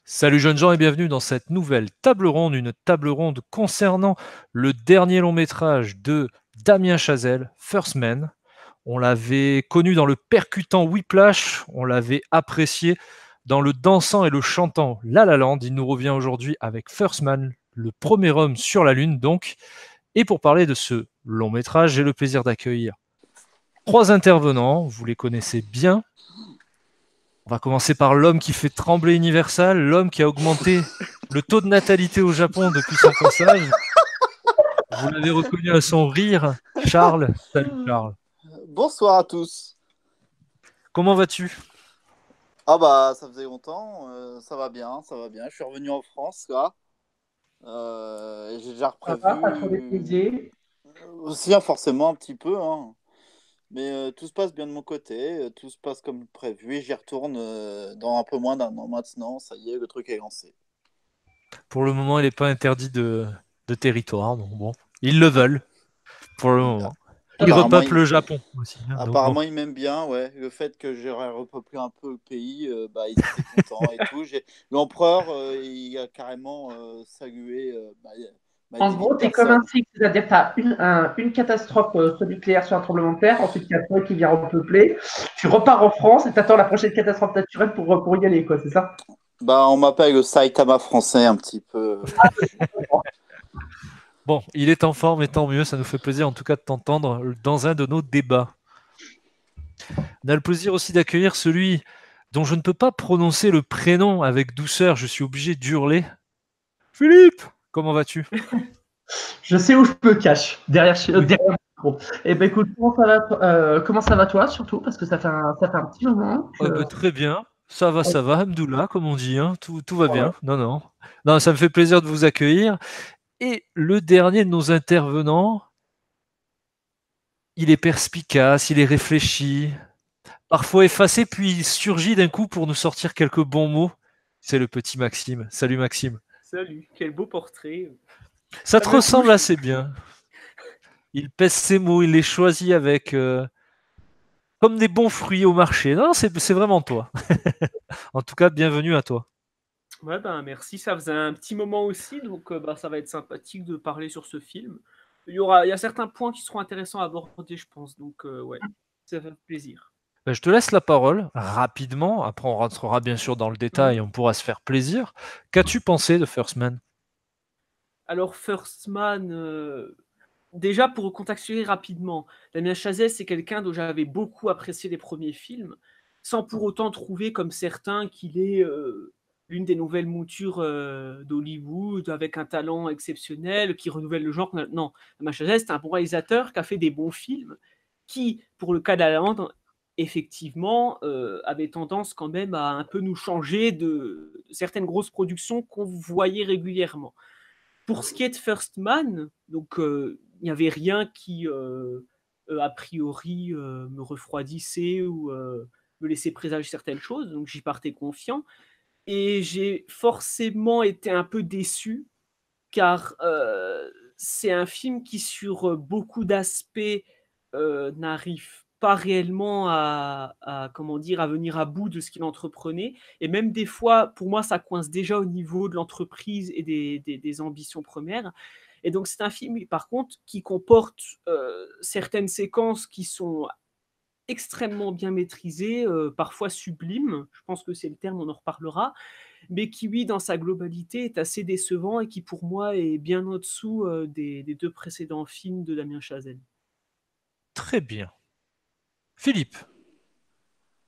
Salut jeunes gens et bienvenue dans cette nouvelle table ronde, une table ronde concernant le dernier long métrage de Damien Chazelle, First Man. On l'avait connu dans le percutant Whiplash, on l'avait apprécié dans le dansant et le chantant La La Land. Il nous revient aujourd'hui avec First Man, le premier homme sur la Lune donc. Et pour parler de ce long métrage, j'ai le plaisir d'accueillir trois intervenants, vous les connaissez bien. On va commencer par l'homme qui fait trembler Universal, l'homme qui a augmenté le taux de natalité au Japon depuis son passage. Vous l'avez reconnu à son rire, Charles. Salut Charles. Bonsoir à tous. Comment vas-tu? Ah bah ça faisait longtemps, ça va bien, ça va bien. Je suis revenu en France là. Et j'ai déjà Ça va, pas trop prévu dépaysé. aussi hein, forcément un petit peu, hein. Mais tout se passe bien de mon côté, tout se passe comme prévu et j'y retourne dans un peu moins d'un an maintenant. Ça y est, le truc est lancé. Pour le moment, il n'est pas interdit de territoire, donc bon, ils le veulent pour le Ah, moment. Ils Apparemment, repeuplent le Japon aussi, hein, donc bon. apparemment, ils m'aiment bien, ouais. Le fait que j'aurais repeuplé un peu le pays, bah, ils étaient contents et tout. L'empereur, il a carrément salué En 10 000 gros, tu es comme un personnes. cycle, c'est-à-dire que tu as une catastrophe nucléaire sur un tremblement de terre, ensuite il y a toi qui vient repeupler, tu repars en France et tu attends la prochaine catastrophe naturelle pour y aller, quoi, c'est ça? Bah, on m'appelle le Saitama français un petit peu. Bon, il est en forme et tant mieux, ça nous fait plaisir en tout cas de t'entendre dans un de nos débats. On a le plaisir aussi d'accueillir celui dont je ne peux pas prononcer le prénom avec douceur, je suis obligé d'hurler. Philippe, comment vas-tu? Je sais où je me cache, derrière le micro. Eh ben écoute, comment ça va toi, surtout, parce que ça fait un petit moment que... Très bien, ça va, Hamdoullah, comme on dit, hein, tout va bien. Non, non. Non, ça me fait plaisir de vous accueillir. Et le dernier de nos intervenants, il est perspicace, il est réfléchi, parfois effacé, puis il surgit d'un coup pour nous sortir quelques bons mots. C'est le petit Maxime. Salut Maxime. Salut, quel beau portrait. Ça Ça te me ressemble touche. assez bien. Il pèse ses mots, il les choisit avec comme des bons fruits au marché. Non, c'est vraiment toi. En tout cas, bienvenue à toi. Ouais, ben merci, ça faisait un petit moment aussi, donc ça va être sympathique de parler sur ce film. Il y a certains points qui seront intéressants à aborder, je pense, donc ouais, ça fait plaisir. Ben, je te laisse la parole rapidement. Après, on rentrera bien sûr dans le détail, Mhm. on pourra se faire plaisir. Qu'as-tu pensé de First Man? Alors, First Man, déjà pour contextualiser rapidement, Damien Chazelle, c'est quelqu'un dont j'avais beaucoup apprécié les premiers films, sans pour autant trouver comme certains qu'il est l'une des nouvelles moutures d'Hollywood, avec un talent exceptionnel, qui renouvelle le genre. Non, Damien Chazelle, c'est un bon réalisateur qui a fait des bons films, qui, pour le cas de La La Land, effectivement, avait tendance quand même à un peu nous changer de certaines grosses productions qu'on voyait régulièrement. Pour ce qui est de First Man, donc il n'y avait rien qui a priori me refroidissait ou me laissait présager certaines choses, donc j'y partais confiant. Et j'ai forcément été un peu déçu car c'est un film qui, sur beaucoup d'aspects, n'arrive pas réellement comment dire, à venir à bout de ce qu'il entreprenait. Et même des fois, pour moi, ça coince déjà au niveau de l'entreprise et des ambitions premières. Et donc, c'est un film, par contre, qui comporte certaines séquences qui sont extrêmement bien maîtrisées, parfois sublimes. Je pense que c'est le terme, on en reparlera, mais qui, oui, dans sa globalité, est assez décevant et qui, pour moi, est bien au-dessous des deux précédents films de Damien Chazelle. Très bien. Philippe.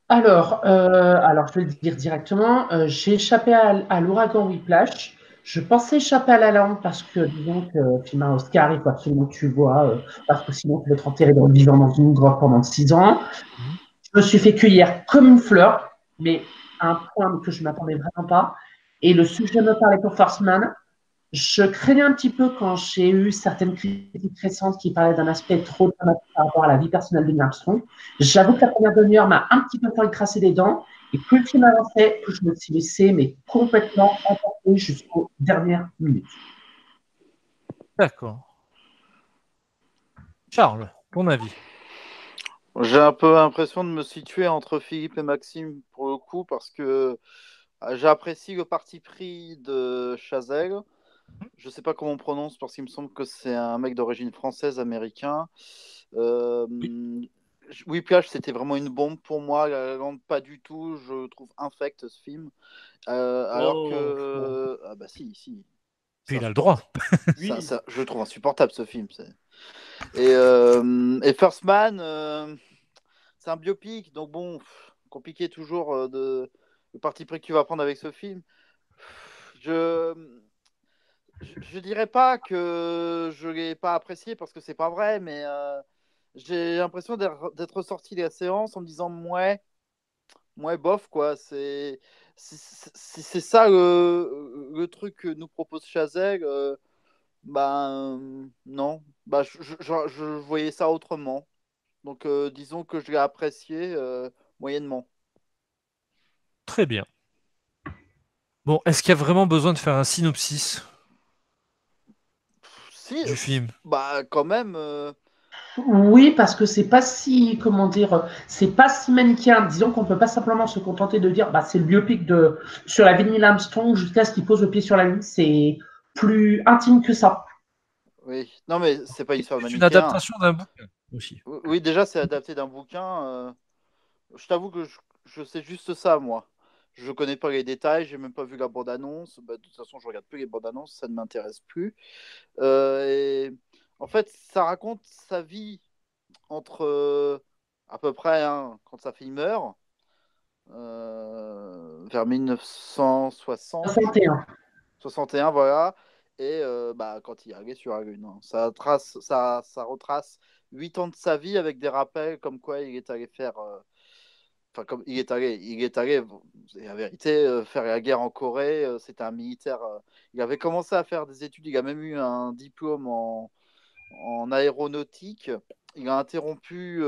Alors, je vais le dire directement, j'ai échappé à l'ouragan Whiplash. Je pensais échapper à La La Land parce que, disons que le film à Oscar, il faut absolument que tu le vois, parce que sinon tu vas être enterré dans le vivant dans une grotte pendant 6 ans. Mhm. Je me suis fait cueillir comme une fleur, mais à un point que je ne m'attendais vraiment pas. Et le sujet me parlait pour First Man. Je craignais un petit peu quand j'ai eu certaines critiques récentes qui parlaient d'un aspect trop dramatique par rapport à la vie personnelle de Neil Armstrong. J'avoue que la première demi-heure m'a un petit peu fait craser les dents et plus le film avançait, plus je me suis laissé mais complètement emporté jusqu'aux dernières minutes. D'accord. Charles, ton avis? J'ai un peu l'impression de me situer entre Philippe et Maxime pour le coup, parce que J'apprécie le parti pris de Chazelle. Je sais pas comment on prononce parce qu'il me semble que c'est un mec d'origine française, américain. Euh, Oui. Whiplash, c'était vraiment une bombe pour moi. La La Land, pas du tout. Je trouve infect ce film. Alors Oh, bon. que. Ah bah si. Puis C'est il a le droit. insupportable. Oui. Je le trouve insupportable ce film. Et First Man, c'est un biopic. Donc bon, compliqué toujours le parti pris que tu vas prendre avec ce film. Je. Je dirais pas que je l'ai pas apprécié parce que c'est pas vrai, mais j'ai l'impression d'être sorti de la séance en me disant ouais, bof quoi. C'est ça le truc que nous propose Chazelle. Non, je voyais ça autrement. Donc disons que je l'ai apprécié moyennement. Très bien. Bon, est-ce qu'il y a vraiment besoin de faire un synopsis Si, du film? bah quand même. Oui, parce que c'est pas si, comment dire, c'est pas si manichéen. Disons qu'on peut pas simplement se contenter de dire, bah, c'est le biopic sur la vie de Neil Armstrong jusqu'à ce qu'il pose le pied sur la Lune. C'est plus intime que ça. Oui, non mais c'est pas une histoire de C'est une manichéen. adaptation d'un bouquin aussi. Oui, déjà c'est adapté d'un bouquin. Je t'avoue que je sais juste ça, moi. Je connais pas les détails, j'ai même pas vu la bande-annonce. Bah, de toute façon, je regarde plus les bandes-annonces, ça ne m'intéresse plus. Et en fait, ça raconte sa vie entre à peu près quand sa fille meurt, vers 1960, je 61. crois. 61, voilà. Et quand il arrive sur la Lune, hein. Ça retrace 8 ans de sa vie avec des rappels comme quoi il est allé faire. Enfin, comme il est allé, bon, c'est la vérité, faire la guerre en Corée. C'était un militaire. Il avait commencé à faire des études. Il a même eu un diplôme en aéronautique. Il a interrompu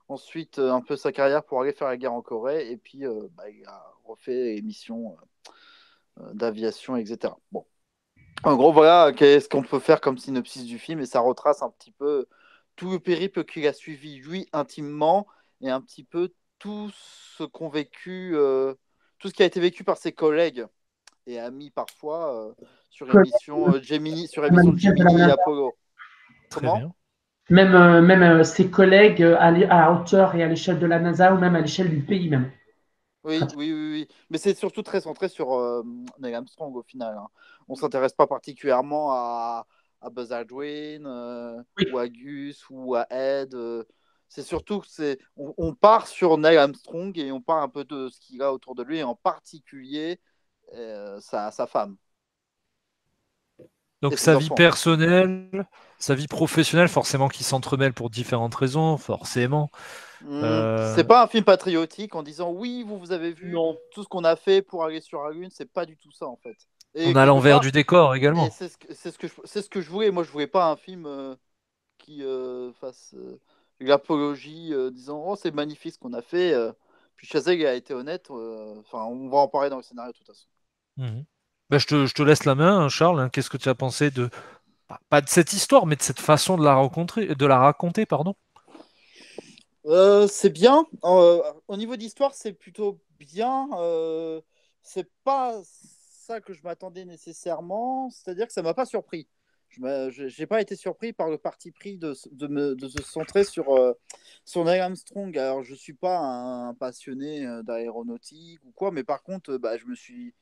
ensuite un peu sa carrière pour aller faire la guerre en Corée. Et puis, il a refait les missions d'aviation, etc. Bon. En gros, voilà, qu'est-ce qu'on peut faire comme synopsis du film, et ça retrace un petit peu tout le périple qu'il a suivi lui intimement, et un petit peu tout ce qu'ont vécu, tout ce qui a été vécu par ses collègues et amis parfois sur émission sur émission de De la Gemini et NASA. Apollo. Très Comment? bien. Même ses collègues à hauteur et à l'échelle de la NASA ou même à l'échelle du pays même. Oui. Mais c'est surtout très centré sur Neil Armstrong au final, hein. On s'intéresse pas particulièrement à Buzz Aldrin Oui. ou à Gus ou à Ed. C'est surtout que on part sur Neil Armstrong et on part un peu de ce qu'il a autour de lui, et en particulier sa femme et Donc ses sa vie enfants. personnelle, sa vie professionnelle, forcément qui s'entremêlent pour différentes raisons, forcément. C'est Euh, pas un film patriotique en disant oui, vous avez vu Non. tout ce qu'on a fait pour aller sur la Lune. C'est pas du tout ça en fait. on Et a quelque l'envers part, du décor et également. c'est ce que je voulais. Moi, je voulais pas un film qui fasse l'apologie, disant oh, c'est magnifique ce qu'on a fait. Puis Chazelle a été honnête. Enfin, on va en parler dans le scénario de toute façon. Mhm. Ben, je te laisse la main, hein, Charles, hein. Qu'est-ce que tu as pensé de, pas de cette histoire, mais de cette façon de la raconter, pardon? C'est bien. Au niveau d'histoire, c'est plutôt bien. C'est pas ça que je m'attendais nécessairement. C'est-à-dire que ça m'a pas surpris. J'ai pas été surpris par le parti pris de se centrer sur Neil Armstrong. Alors, je suis pas un passionné d'aéronautique ou quoi, mais par contre, je me suis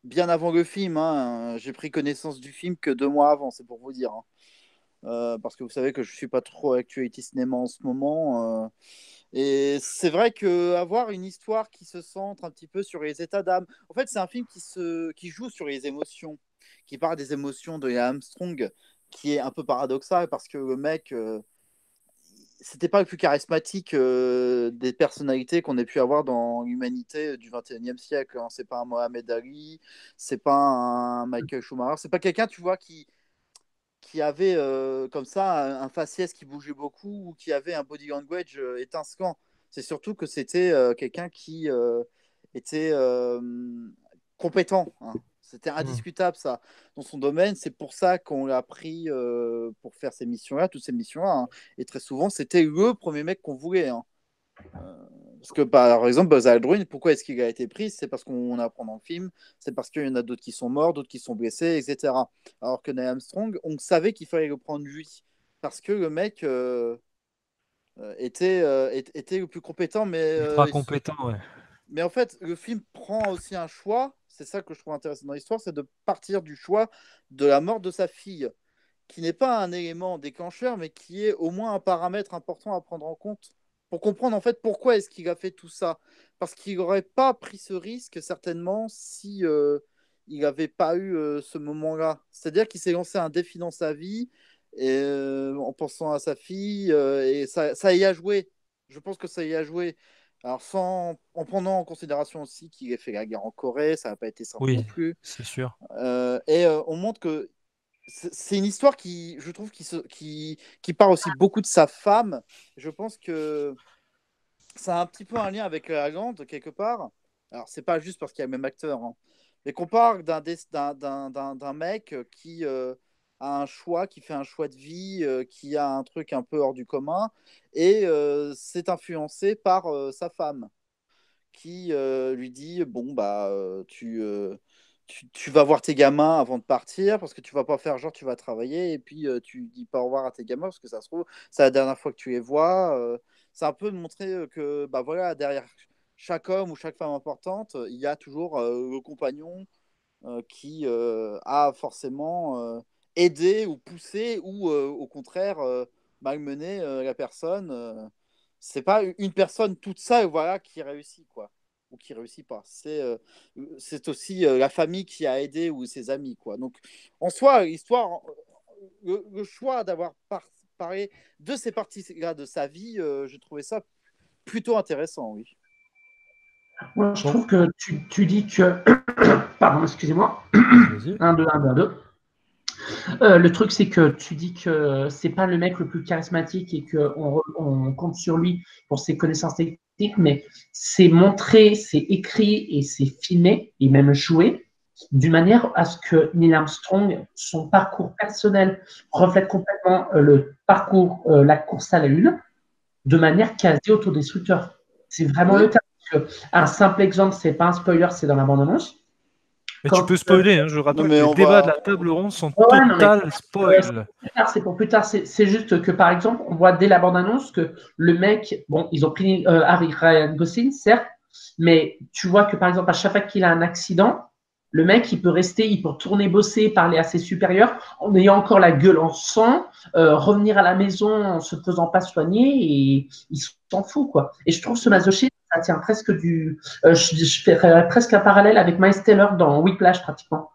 bien avant le film, hein, j'ai pris connaissance du film que 2 mois avant, c'est pour vous dire, hein. Parce que vous savez que je suis pas trop actualité cinéma en ce moment. Et c'est vrai que avoir une histoire qui se centre un petit peu sur les états d'âme. En fait, c'est un film qui joue sur les émotions, qui parle des émotions de Armstrong, qui est un peu paradoxal parce que le mec, c'était pas le plus charismatique des personnalités qu'on ait pu avoir dans l'humanité du 21e siècle, hein. C'est pas un Mohamed Ali, c'est pas un Michael Schumacher, c'est pas quelqu'un, tu vois, qui avait comme ça un faciès qui bougeait beaucoup ou qui avait un body language étincelant. C'est surtout que c'était quelqu'un qui était compétent, hein. C'était Mhm. indiscutable ça dans son domaine. C'est pour ça qu'on l'a pris pour faire ces missions-là, toutes ces missions-là, hein. Et très souvent, c'était le premier mec qu'on voulait, hein. Euh, Parce que par exemple, Buzz Aldrin, pourquoi est-ce qu'il a été pris? C'est parce qu'on apprend dans le film, c'est parce qu'il y en a d'autres qui sont morts, d'autres qui sont blessés, etc. Alors que Neil Armstrong, on savait qu'il fallait le prendre lui, parce que le mec était le plus compétent, Ultra compétent, ouais. mais en fait, le film prend aussi un choix, c'est ça que je trouve intéressant dans l'histoire, c'est de partir du choix de la mort de sa fille, qui n'est pas un élément déclencheur, mais qui est au moins un paramètre important à prendre en compte pour comprendre en fait pourquoi est-ce qu'il a fait tout ça. Parce qu'il n'aurait pas pris ce risque certainement si il n'avait pas eu ce moment-là. C'est-à-dire qu'il s'est lancé un défi dans sa vie et, en pensant à sa fille et ça y a joué. Je pense que ça y a joué. Alors en prenant en considération aussi qu'il ait fait la guerre en Corée, ça n'a pas été simple non Oui, plus. c'est sûr. On montre que c'est une histoire qui, je trouve, qui parle aussi beaucoup de sa femme. Je pense que ça a un petit peu un lien avec La Lande, quelque part. Alors, c'est pas juste parce qu'il y a le même acteur, hein. Mais qu'on parle d'un mec qui a un choix, qui fait un choix de vie, qui a un truc un peu hors du commun, et c'est influencé par sa femme qui lui dit bon bah tu vas voir tes gamins avant de partir parce que tu vas pas faire genre tu vas travailler et puis tu dis pas au revoir à tes gamins parce que ça se trouve c'est la dernière fois que tu les vois. C'est un peu de montrer que bah voilà derrière chaque homme ou chaque femme importante il y a toujours le compagnon qui a forcément aidé ou poussé ou au contraire malmené la personne. C'est pas une personne toute seule voilà, qui réussit, quoi. Ou qui réussit pas. C'est aussi la famille qui a aidé ou ses amis, quoi. Donc, en soi, l'histoire, le choix d'avoir parlé de ces parties-là de sa vie, j'ai trouvé ça plutôt intéressant, oui. Moi, je Bon, trouve que tu dis que. Pardon, excusez-moi. vas-y. 1, 2, 1, 2, 1, 2. Le truc, c'est que tu dis que c'est pas le mec le plus charismatique et qu'on compte sur lui pour ses connaissances techniques, mais c'est montré, c'est écrit et c'est filmé et même joué d'une manière à ce que Neil Armstrong, son parcours personnel reflète complètement le parcours, la course à la Lune, de manière quasi autodestructeur. C'est vraiment Oui. le cas. Un simple exemple, c'est pas un spoiler, c'est dans la bande-annonce. Mais tu peux spoiler, hein, je rappelle mais que les on débats va- de la table ronde sont Ouais, non, mais total spoil. c'est pour plus tard. C'est juste que, par exemple, on voit dès la bande-annonce que le mec, bon, ils ont pris Harry Ryan Gosling, certes, mais tu vois que, par exemple, à chaque fois qu'il a un accident, le mec, il peut rester, il peut retourner bosser, parler à ses supérieurs, en ayant encore la gueule en sang, revenir à la maison en se faisant pas soigner, et il s'en fout, quoi. Et je trouve ce masochisme, ça tient presque je ferais presque un parallèle avec Miles Taylor dans Whiplash, pratiquement.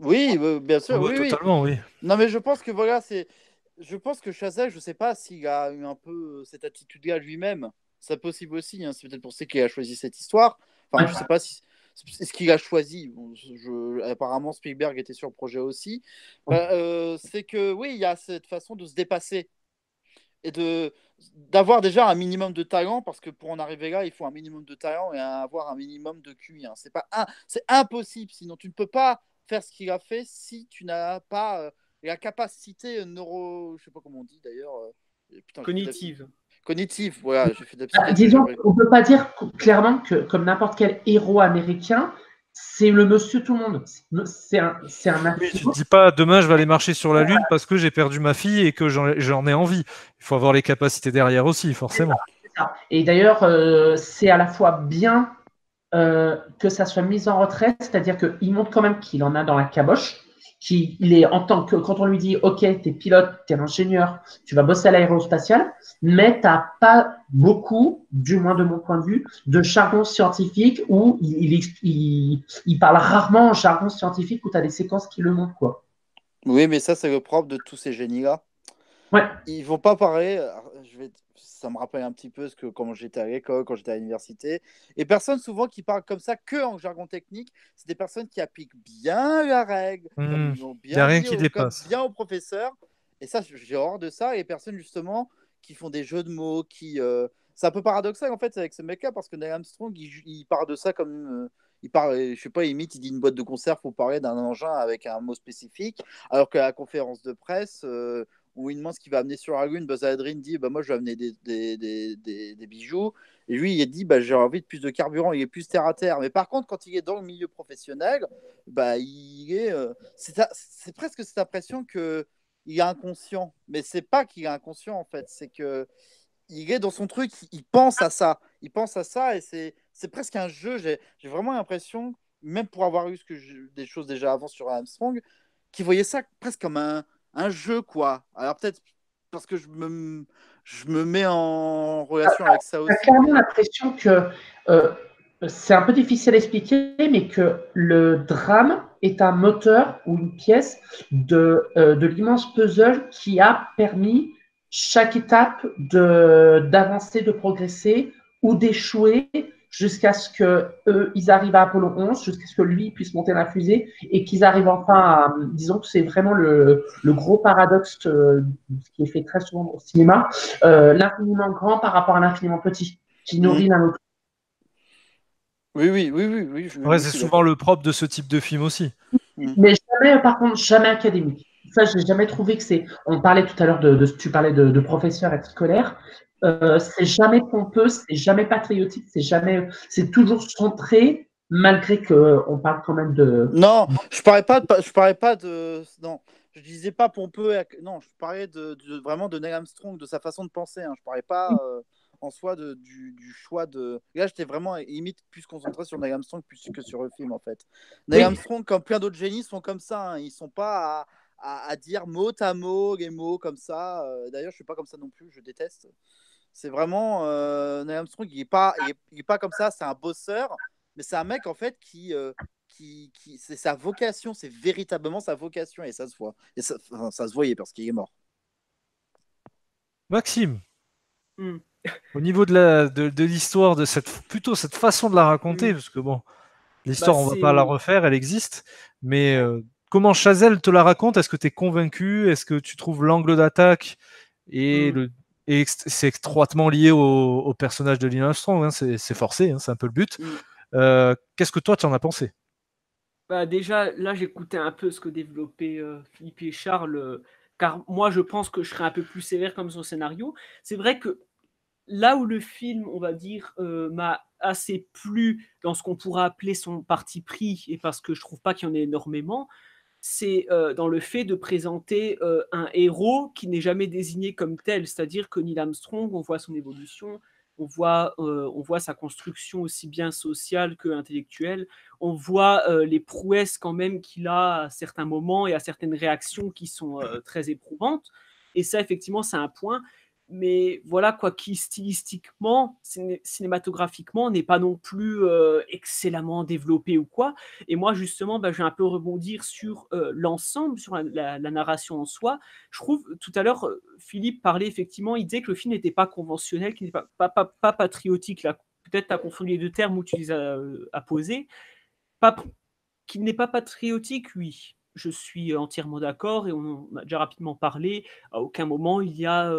Oui, bien Ah sûr, bah, oui, oui. totalement, oui. Non, mais je pense que voilà, je pense que Chazelle, je sais pas s'il a eu un peu cette attitude-là lui-même. C'est possible aussi, hein. C'est peut-être pour ça qu'il a choisi cette histoire. Enfin, je sais pas si c'est ce qu'il a choisi. Bon, apparemment, Spielberg était sur le projet aussi. C'est que oui, il y a cette façon de se dépasser et d'avoir déjà un minimum de talent, parce que pour en arriver là, il faut un minimum de talent et avoir un minimum de QI, hein. C'est impossible, sinon tu ne peux pas faire ce qu'il a fait si tu n'as pas la capacité je sais pas comment on dit d'ailleurs. Putain, Cognitive. cognitive, voilà, j'ai fait de la psychiatrie. Disons, on ne peut pas dire clairement que, comme n'importe quel héros américain, c'est le monsieur tout le monde. C'est un Oui, tu astronaute. te dis pas demain je vais aller marcher sur la Lune parce que j'ai perdu ma fille et que j'en ai envie. Il faut avoir les capacités derrière aussi, forcément. Et d'ailleurs, c'est à la fois bien que ça soit mis en retraite, c'est-à-dire qu'il montre quand même qu'il en a dans la caboche, qu'il est en tant que, quand on lui dit, OK, t'es pilote, t'es ingénieur, tu vas bosser à l'aérospatiale, mais t'as pas beaucoup, du moins de mon point de vue, de jargon scientifique où il parle rarement en jargon scientifique où t'as des séquences qui le montrent, quoi. Oui, mais ça, c'est le propre de tous ces génies-là. Ouais. Ils vont pas parler. Ça me rappelle un petit peu ce que quand j'étais à l'école, quand j'étais à l'université. Et personnes souvent qui parlent comme ça que en jargon technique, c'est des personnes qui appliquent bien la règle, comme ils l'ont Il n'y a bien rien dit, qui comme dépasse. bien au professeur. Et ça, j'ai horreur de ça. Et les personnes justement qui font des jeux de mots, c'est un peu paradoxal en fait avec ce mec-là parce que Neil Armstrong, il parle de ça comme il parle, je sais pas, il dit une boîte de conserve pour parler d'un engin avec un mot spécifique, alors qu'à la conférence de presse, où il demande ce qu'il va amener sur la lune. Buzz Aldrin dit bah, moi je vais amener des bijoux. Et lui il a dit bah, j'ai envie de plus de carburant, il est plus terre à terre. Mais par contre, quand il est dans le milieu professionnel, bah, il est. C'est presque cette impression qu'il est inconscient. Mais c'est pas qu'il est inconscient en fait, c'est que. Il est dans son truc, il pense à ça. Il pense à ça et c'est presque un jeu. J'ai vraiment l'impression, même pour avoir eu des choses déjà avant sur Armstrong, qu'il voyait ça presque comme un jeu, quoi. Alors peut-être parce que je me mets en relation avec ça aussi. J'ai clairement Mais... l'impression que c'est un peu difficile à expliquer, mais que le drame est un moteur ou une pièce de l'immense puzzle qui a permis chaque étape d'avancer, de progresser ou d'échouer jusqu'à ce qu'ils arrivent à Apollo 11, jusqu'à ce que lui puisse monter la fusée et qu'ils arrivent enfin à, disons que c'est vraiment le gros paradoxe qui est fait très souvent au cinéma, l'infiniment grand par rapport à l'infiniment petit, qui nourrit l'un l'autre. Oui. Ouais, c'est souvent le propre de ce type de film aussi. Mais jamais, par contre, jamais académique. Ça, je n'ai jamais trouvé que c'est. On parlait tout à l'heure tu parlais de professeurs et de scolaires. C'est jamais pompeux, c'est jamais patriotique, c'est toujours centré, malgré qu'on parle quand même de. Non, je parlais pas de. Non, je disais pas pompeux. Non, je parlais vraiment de Neil Armstrong, de sa façon de penser. Hein. Je parlais pas en soi du choix de. Là, j'étais vraiment limite plus concentré sur Neil Armstrong plus que sur le film en fait. Neil Armstrong, comme plein d'autres génies, sont comme ça. Hein. Ils sont pas à dire mot à mot les mots comme ça. D'ailleurs, je suis pas comme ça non plus. Je déteste. C'est vraiment Neil Armstrong. Il est pas comme ça. C'est un bosseur, mais c'est un mec en fait qui c'est sa vocation, c'est véritablement sa vocation et ça se voit. Et ça se voyait parce qu'il est mort. Maxime, au niveau de l'histoire, plutôt cette façon de la raconter, parce que bon, l'histoire, on va pas la refaire, elle existe, mais comment Chazelle te la raconte? Est-ce que tu es convaincu? Est-ce que tu trouves l'angle d'attaque et c'est étroitement lié au personnage de Neil Armstrong, hein, c'est forcé, hein, c'est un peu le but. Qu'est-ce que toi, tu en as pensé? Bah déjà, là, j'écoutais un peu ce que développaient Philippe et Charles, car moi, je pense que je serais un peu plus sévère comme son scénario. C'est vrai que là où le film, on va dire, m'a assez plu dans ce qu'on pourrait appeler son parti pris, et parce que je trouve pas qu'il y en ait énormément, c'est dans le fait de présenter un héros qui n'est jamais désigné comme tel. C'est-à-dire que Neil Armstrong, on voit son évolution, on voit sa construction aussi bien sociale que intellectuelle, on voit les prouesses quand même qu'il a à certains moments et à certaines réactions qui sont très éprouvantes. Et ça, effectivement, c'est un point. Mais voilà, quoi, qui stylistiquement, cinématographiquement, n'est pas non plus excellemment développé ou quoi. Et moi, justement, bah, je vais un peu rebondir sur l'ensemble, sur la narration en soi. Je trouve, tout à l'heure, Philippe parlait effectivement, il disait que le film n'était pas conventionnel, qu'il n'était pas patriotique. Là, peut-être tu as confondu les deux termes où tu les as posés. Qu'il n'est pas patriotique, oui. Je suis entièrement d'accord et on a déjà rapidement parlé. À aucun moment il y a,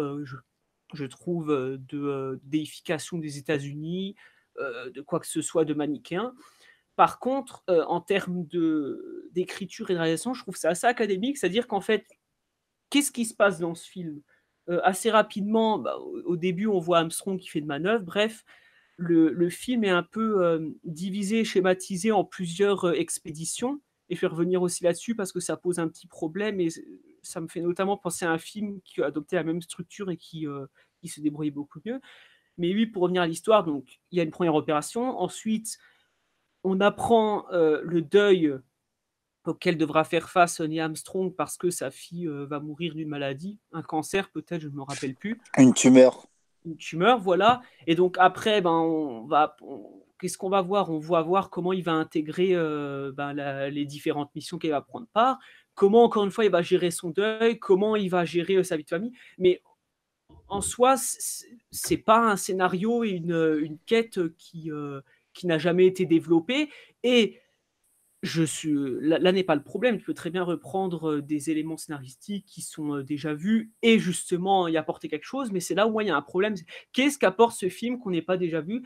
je trouve, de déification des États-Unis, de quoi que ce soit de manichéen. Par contre, en termes d'écriture et de réalisation, je trouve ça assez académique, c'est-à-dire qu'en fait, qu'est-ce qui se passe dans ce film? Assez rapidement, bah, au début, on voit Armstrong qui fait de manœuvres, bref, le film est un peu divisé, schématisé en plusieurs expéditions, et je vais revenir aussi là-dessus parce que ça pose un petit problème, et ça me fait notamment penser à un film qui a adopté la même structure et qui se débrouillait beaucoup mieux. Mais oui, pour revenir à l'histoire, donc il y a une première opération, ensuite on apprend le deuil auquel devra faire face Neil Armstrong parce que sa fille va mourir d'une maladie, un cancer peut-être, je ne me rappelle plus. Une tumeur. Une tumeur, voilà. Et donc après, qu'est-ce qu'on va voir? On va voir comment il va intégrer les différentes missions qu'il va prendre part, comment, encore une fois, il va gérer son deuil, comment il va gérer sa vie de famille. Mais en soi, c'est pas un scénario et une quête qui n'a jamais été développée. Et là n'est pas le problème, tu peux très bien reprendre des éléments scénaristiques qui sont déjà vus et justement y apporter quelque chose, mais c'est là où il y a un problème. Qu'est-ce qu'apporte ce film qu'on n'ait pas déjà vu?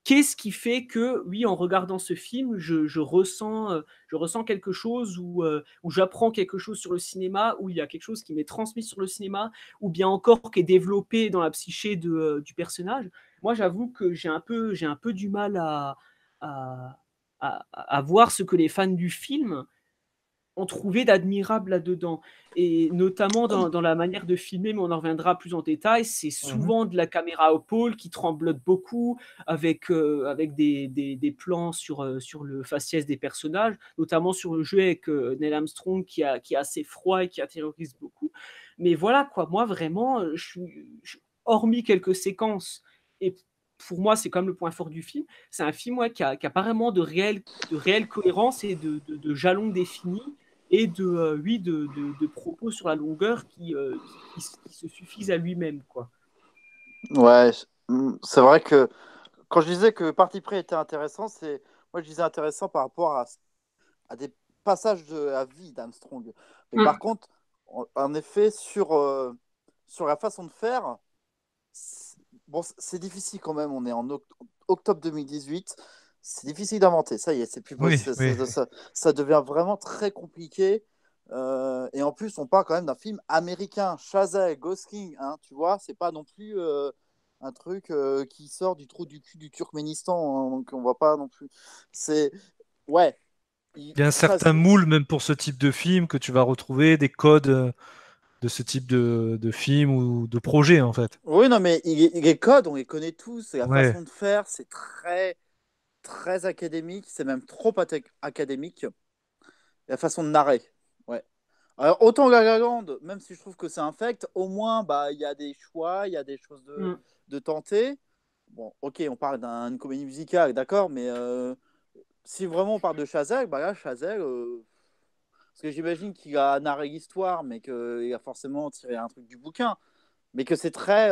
qu'est-ce qui fait que, oui, en regardant ce film, je ressens quelque chose où j'apprends quelque chose sur le cinéma, où il y a quelque chose qui m'est transmis sur le cinéma, ou bien encore qui est développé dans la psyché du personnage. Moi, j'avoue que j'ai un peu du mal à, à voir ce que les fans du film ont trouvé d'admirable là-dedans. Et notamment dans la manière de filmer, mais on en reviendra plus en détail, c'est souvent de la caméra au pôle qui tremblote beaucoup, avec des plans sur le faciès des personnages, notamment sur le jeu avec Neil Armstrong qui est assez froid et qui terrorise beaucoup. Mais voilà, quoi, moi vraiment, hormis quelques séquences, et pour moi c'est comme le point fort du film, c'est un film qui a pas vraiment de réelle cohérence et de jalons définis, et de propos sur la longueur qui se suffisent à lui-même, quoi. Ouais, c'est vrai que quand je disais que Parti pris était intéressant, moi je disais intéressant par rapport à des passages de la vie d'Armstrong. Mais par contre, en effet, sur la façon de faire, bon, c'est difficile quand même. On est en octobre 2018. C'est difficile d'inventer. Ça y est, c'est plus possible. Ça devient vraiment très compliqué. Et en plus, on parle quand même d'un film américain. Chazelle, Gosling, hein, tu vois, c'est pas non plus un truc qui sort du trou du cul du Turkménistan. Hein, donc on voit pas non plus. C'est ouais. Il y a un certain moule même pour ce type de film que tu vas retrouver, des codes de ce type de film ou de projet en fait. Oui, non, mais les codes, on les connaît tous. Et la façon de faire, c'est très, très académique. C'est même trop académique. La façon de narrer. Ouais. Alors, autant La La Land, même si je trouve que c'est infect, au moins, bah, il y a des choix, il y a des choses de tenter. Bon, ok, on parle d'une comédie musicale, d'accord, mais si vraiment on parle de Chazelle, bah là, Chazelle, parce que j'imagine qu'il a narré l'histoire, mais qu'il a forcément tiré un truc du bouquin, mais que c'est très...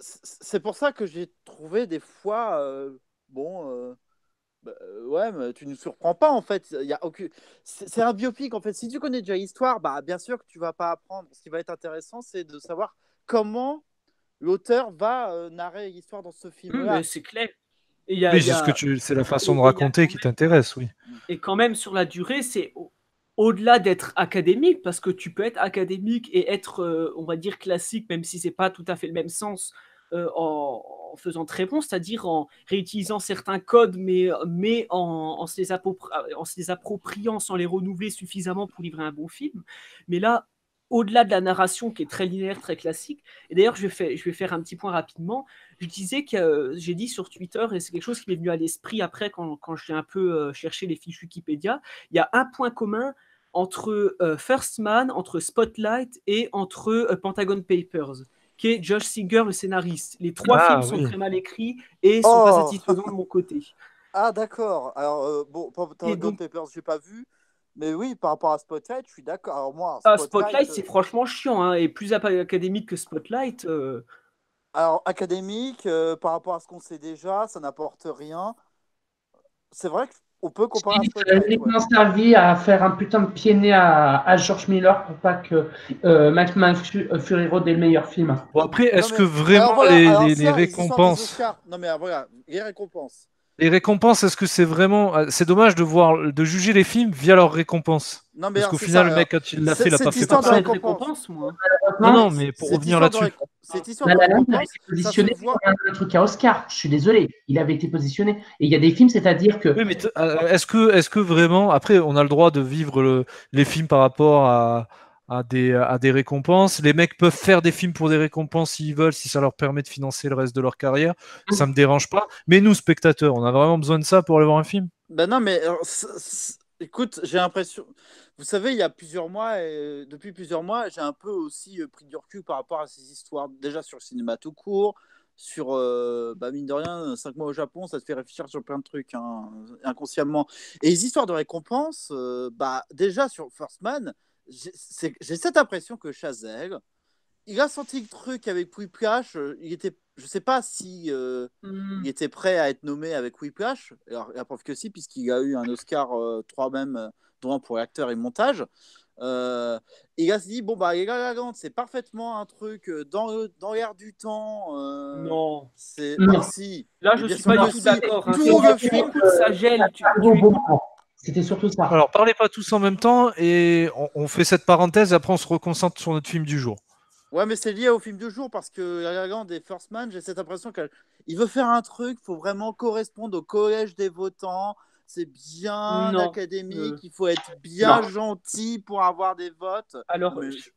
c'est pour ça que j'ai trouvé des fois, ouais, mais tu ne nous surprends pas en fait. Il y a aucune... C'est un biopic en fait. Si tu connais déjà l'histoire, bah, bien sûr que tu vas pas apprendre. Ce qui va être intéressant, c'est de savoir comment l'auteur va narrer l'histoire dans ce film-là. C'est clair. C'est la façon de raconter qui t'intéresse, oui. Et quand même, sur la durée, c'est au-delà d'être académique, parce que tu peux être académique et être, on va dire, classique, même si c'est pas tout à fait le même sens, en faisant très bon, c'est-à-dire en réutilisant certains codes, mais en se les appropriant sans les renouveler suffisamment pour livrer un bon film. Mais là, au-delà de la narration qui est très linéaire, très classique, et d'ailleurs je vais faire un petit point rapidement, je disais que j'ai dit sur Twitter, et c'est quelque chose qui m'est venu à l'esprit après quand j'ai un peu cherché les fiches Wikipédia, il y a un point commun entre First Man, entre Spotlight et entre Pentagon Papers, qui est Josh Singer, le scénariste. Les trois films sont très mal écrits et sont pas satisfaisants de mon côté. Ah d'accord. Alors bon, Pentagon Papers, j'ai pas vu. Mais oui, par rapport à Spotlight, je suis d'accord. Alors moi, Spotlight, c'est franchement chiant, hein, et plus académique que Spotlight. Alors, académique, par rapport à ce qu'on sait déjà, ça n'apporte rien. C'est vrai qu'on peut comparer à Spotlight. Il a uniquement servi à faire un putain de pied nez à George Miller pour pas que Max Fury Road ait le meilleur film. Bon, après, est-ce que vraiment les récompenses... Non mais voilà, les récompenses. Les récompenses, est-ce que c'est vraiment... C'est dommage de juger les films via leurs récompenses. Non, mais parce qu'au final, le mec, quand il l'a fait, il l'a pas fait pour ça. Récompense, moi. Non, mais pour revenir là-dessus. Cette histoire de récompense, il a été positionné pour un truc à Oscar. Je suis désolé, il avait été positionné. Et il y a des films, c'est-à-dire que... Oui, mais est-ce que vraiment... Après, on a le droit de vivre les films par rapport à des récompenses. Les mecs peuvent faire des films pour des récompenses s'ils veulent, si ça leur permet de financer le reste de leur carrière. Ça me dérange pas. Mais nous, spectateurs, on a vraiment besoin de ça pour aller voir un film? Ben non, mais écoute, j'ai l'impression... Vous savez, il y a plusieurs mois, depuis plusieurs mois, j'ai un peu aussi pris du recul par rapport à ces histoires, déjà sur le cinéma tout court, sur, mine de rien, 5 mois au Japon, ça te fait réfléchir sur plein de trucs, hein, inconsciemment. Et les histoires de récompense, déjà sur First Man, j'ai cette impression que Chazelle, il a senti le truc avec Whiplash, je sais pas si il était prêt à être nommé avec Whiplash, alors la preuve que si, puisqu'il a eu un Oscar 3 même, dont un pour l'acteur et montage. Il a se dit, bon, bah, les La La Land, c'est parfaitement un truc dans l'air du temps. Non. Mais si. Là, Mais je bien suis sûr pas que du tout si. d'accord. Hein. Tout le Tu film. écoutes Sagel, tu C'était surtout ça. Alors, parlez pas tous en même temps et on fait cette parenthèse et après on se reconcentre sur notre film du jour. Ouais, mais c'est lié au film du jour parce que La La Land et First Man, j'ai cette impression qu'il veut faire un truc, il faut vraiment correspondre au collège des votants. C'est bien Non. académique, il faut être bien Non. gentil pour avoir des votes. Alors, Non, mais je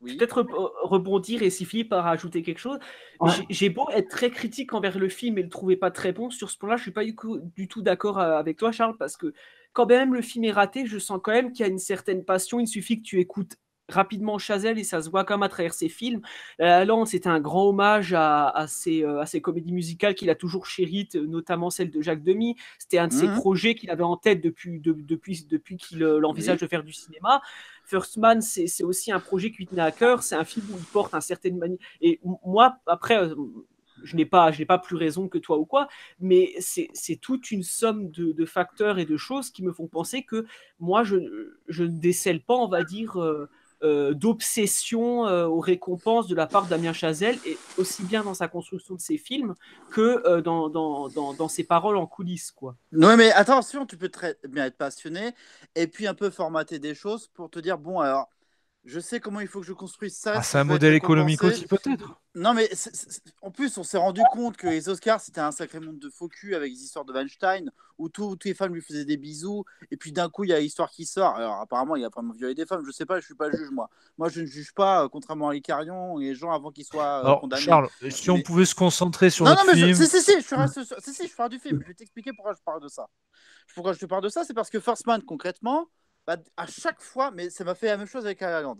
oui. vais peut-être rebondir et si Philippe a rajouté quelque chose. Ouais. J'ai beau être très critique envers le film et le trouver pas très bon, sur ce point-là, je suis pas du tout d'accord avec toi, Charles, parce que quand même le film est raté, je sens quand même qu'il y a une certaine passion. Il suffit que tu écoutes rapidement Chazelle et ça se voit quand même à travers ses films. La La Land, c'était un grand hommage à ses comédies musicales qu'il a toujours chéries, notamment celle de Jacques Demy. C'était un de ses projets qu'il avait en tête depuis qu'il envisage de faire du cinéma. First Man, c'est aussi un projet qui lui tenait à cœur. C'est un film où il porte un certain manière. Et moi, après, je n'ai pas plus raison que toi ou quoi, mais c'est toute une somme de facteurs et de choses qui me font penser que moi, je ne décèle pas, on va dire, d'obsession aux récompenses de la part de Damien Chazelle, et aussi bien dans sa construction de ses films que dans ses paroles en coulisses, quoi. Non, mais attention, tu peux très bien être passionné et puis un peu formater des choses pour te dire, bon, alors, je sais comment il faut que je construise ça. C'est un modèle économique aussi, peut-être. Non, mais en plus, on s'est rendu compte que les Oscars, c'était un sacré monde de faux cul avec les histoires de Weinstein, où toutes les femmes lui faisaient des bisous, et puis d'un coup, il y a l'histoire qui sort. Alors, apparemment, il a vraiment violé des femmes, je sais pas, je suis pas juge, moi. Moi, je ne juge pas, contrairement à Icarion, les gens avant qu'ils soient condamnés. Charles, si on pouvait se concentrer sur notre film... Si, je parle du film. Je vais t'expliquer pourquoi je parle de ça. Pourquoi je te parle de ça, c'est parce que First Man, concrètement, bah, à chaque fois, mais ça m'a fait la même chose avec La La Land.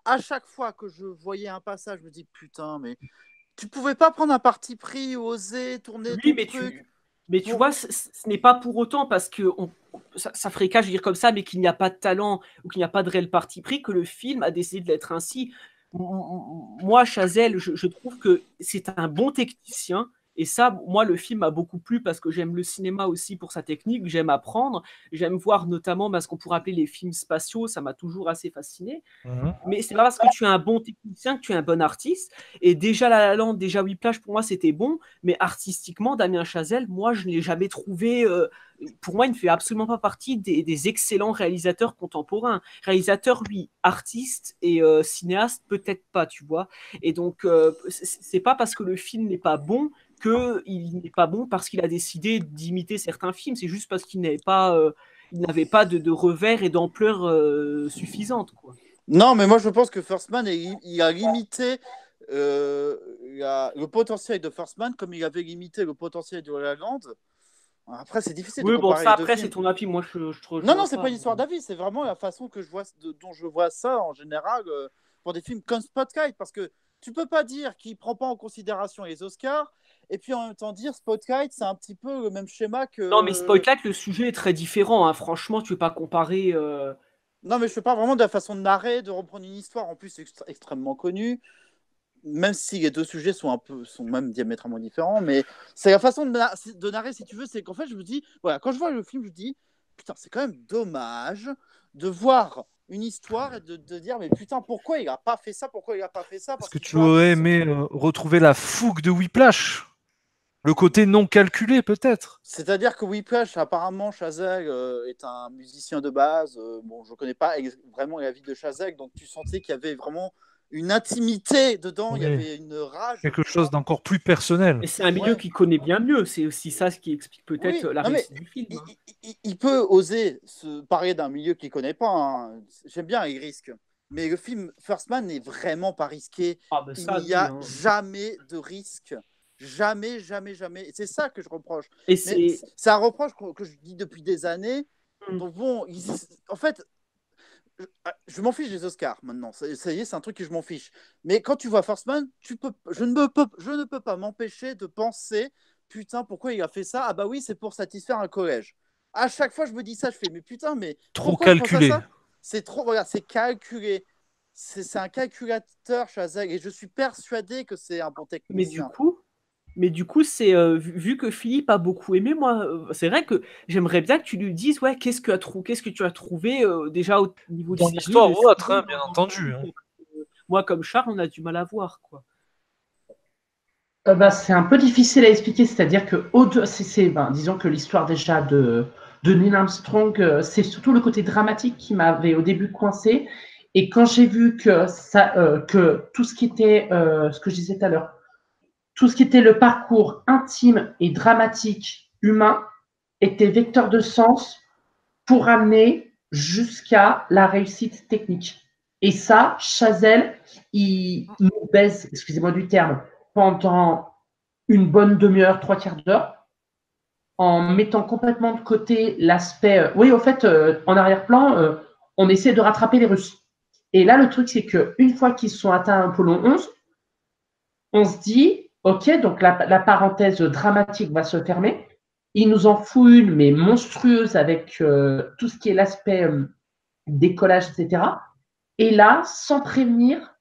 À chaque fois que je voyais un passage, je me dis putain, mais tu pouvais pas prendre un parti pris, oser tourner ton truc. Mais tu vois, ce n'est pas pour autant parce que ça ferait cas, je veux dire comme ça, mais qu'il n'y a pas de talent ou qu'il n'y a pas de réel parti pris que le film a décidé de l'être ainsi. Moi, Chazelle, je trouve que c'est un bon technicien. Et ça, moi, le film m'a beaucoup plu parce que j'aime le cinéma aussi pour sa technique, j'aime apprendre, j'aime voir notamment ce qu'on pourrait appeler les films spatiaux, ça m'a toujours assez fasciné. Mais c'est pas parce que tu es un bon technicien que tu es un bon artiste. Et déjà La La Land, déjà Whiplash, pour moi, c'était bon. Mais artistiquement, Damien Chazelle, moi, je ne l'ai jamais trouvé... pour moi, il ne fait absolument pas partie des excellents réalisateurs contemporains. Réalisateur, oui. Artiste et cinéaste, peut-être pas, tu vois. Et donc, c'est pas parce que le film n'est pas bon qu'il n'est pas bon parce qu'il a décidé d'imiter certains films. C'est juste parce qu'il n'avait pas, de revers et d'ampleur suffisante, quoi. Non, mais moi je pense que First Man, il a limité le potentiel de First Man comme il avait limité le potentiel de La La Land. Après, c'est difficile de comparer ça, les deux après, films. c'est ton avis. Moi, je te Non, c'est pas une histoire d'avis. C'est vraiment la façon que dont je vois ça en général pour des films comme Spotlight. Parce que tu peux pas dire qu'il prend pas en considération les Oscars et puis en même temps dire Spotlight, c'est un petit peu le même schéma que. Non, mais Spotlight, le sujet est très différent. Hein. Franchement, tu ne peux pas comparer. Non, mais je parle vraiment de la façon de narrer, de reprendre une histoire en plus extrêmement connue. Même si les deux sujets sont même diamétralement différents, mais c'est la façon de narrer, si tu veux, c'est qu'en fait, je me dis, voilà, quand je vois le film, je me dis, putain, c'est quand même dommage de voir une histoire et de dire, mais putain, pourquoi il a pas fait ça, Parce que tu aurais aimé retrouver la fougue de Whiplash, le côté non calculé, peut-être. C'est-à-dire que Whiplash, apparemment, Chazelle est un musicien de base. Bon, je connais pas vraiment la vie de Chazelle, donc tu sentais qu'il y avait vraiment une intimité dedans, il y avait une rage. Quelque chose d'encore plus personnel. Et c'est un milieu qu'il connaît bien mieux. C'est aussi ça ce qui explique peut-être la réussite du film. Il peut oser se parler d'un milieu qu'il ne connaît pas. Hein. J'aime bien les risques. Mais le film First Man n'est vraiment pas risqué. Il n'y a jamais de risque. Jamais, jamais, jamais. Et c'est ça que je reproche. C'est un reproche que je dis depuis des années. Donc bon, en fait, je m'en fiche des Oscars maintenant. Ça y est, c'est un truc que je m'en fiche. Mais quand tu vois First Man, je ne peux pas m'empêcher de penser, putain, pourquoi il a fait ça? Ah bah oui, c'est pour satisfaire un collège. À chaque fois, je me dis ça, je fais, mais putain, mais trop calculé. C'est trop, regarde, c'est calculé. C'est un calculateur, Chazelle, et je suis persuadé que c'est un bon technicien. Mais du coup, vu que Philippe a beaucoup aimé, moi, c'est vrai que j'aimerais bien que tu lui dises, ouais, qu'est-ce que tu as trouvé déjà au niveau du Dans scénario, l'histoire le ou autre, film, bien dans le entendu. film, parce que moi, comme Charles, on a du mal à voir, quoi. C'est un peu difficile à expliquer, c'est-à-dire que disons que l'histoire déjà de Neil Armstrong, c'est surtout le côté dramatique qui m'avait au début coincé. Et quand j'ai vu que tout ce qui était, ce que je disais tout à l'heure, tout ce qui était le parcours intime et dramatique humain était vecteur de sens pour amener jusqu'à la réussite technique. Et ça, Chazelle, il nous baise, excusez-moi du terme, pendant une bonne demi-heure, 3/4 d'heure, en mettant complètement de côté l'aspect. Oui, au fait, en arrière-plan, on essaie de rattraper les Russes. Et là, le truc, c'est qu'une fois qu'ils sont atteints Apollon 11, on se dit, OK, donc la parenthèse dramatique va se fermer. Il nous en fout une, mais monstrueuse, avec tout ce qui est l'aspect décollage, etc. Et là, sans prévenir,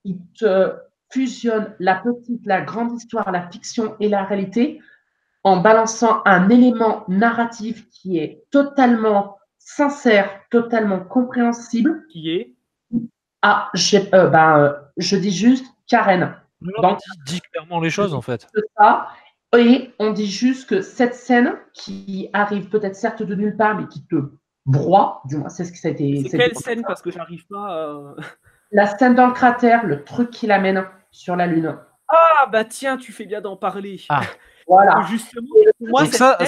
il te fusionne la petite, la grande histoire, la fiction et la réalité en balançant un élément narratif qui est totalement sincère, totalement compréhensible. Qui est Je dis juste Karen. Non, dis clairement les choses, en fait. Ça, et on dit juste que cette scène qui arrive peut-être certes de nulle part, mais qui te broie, du moins c'est ce que ça a été. C'est quelle scène, parce que j'arrive pas. La scène dans le cratère, le truc qui l'amène sur la Lune. Ah bah tiens, tu fais bien d'en parler. Ah. Voilà. Justement, moi, donc ça,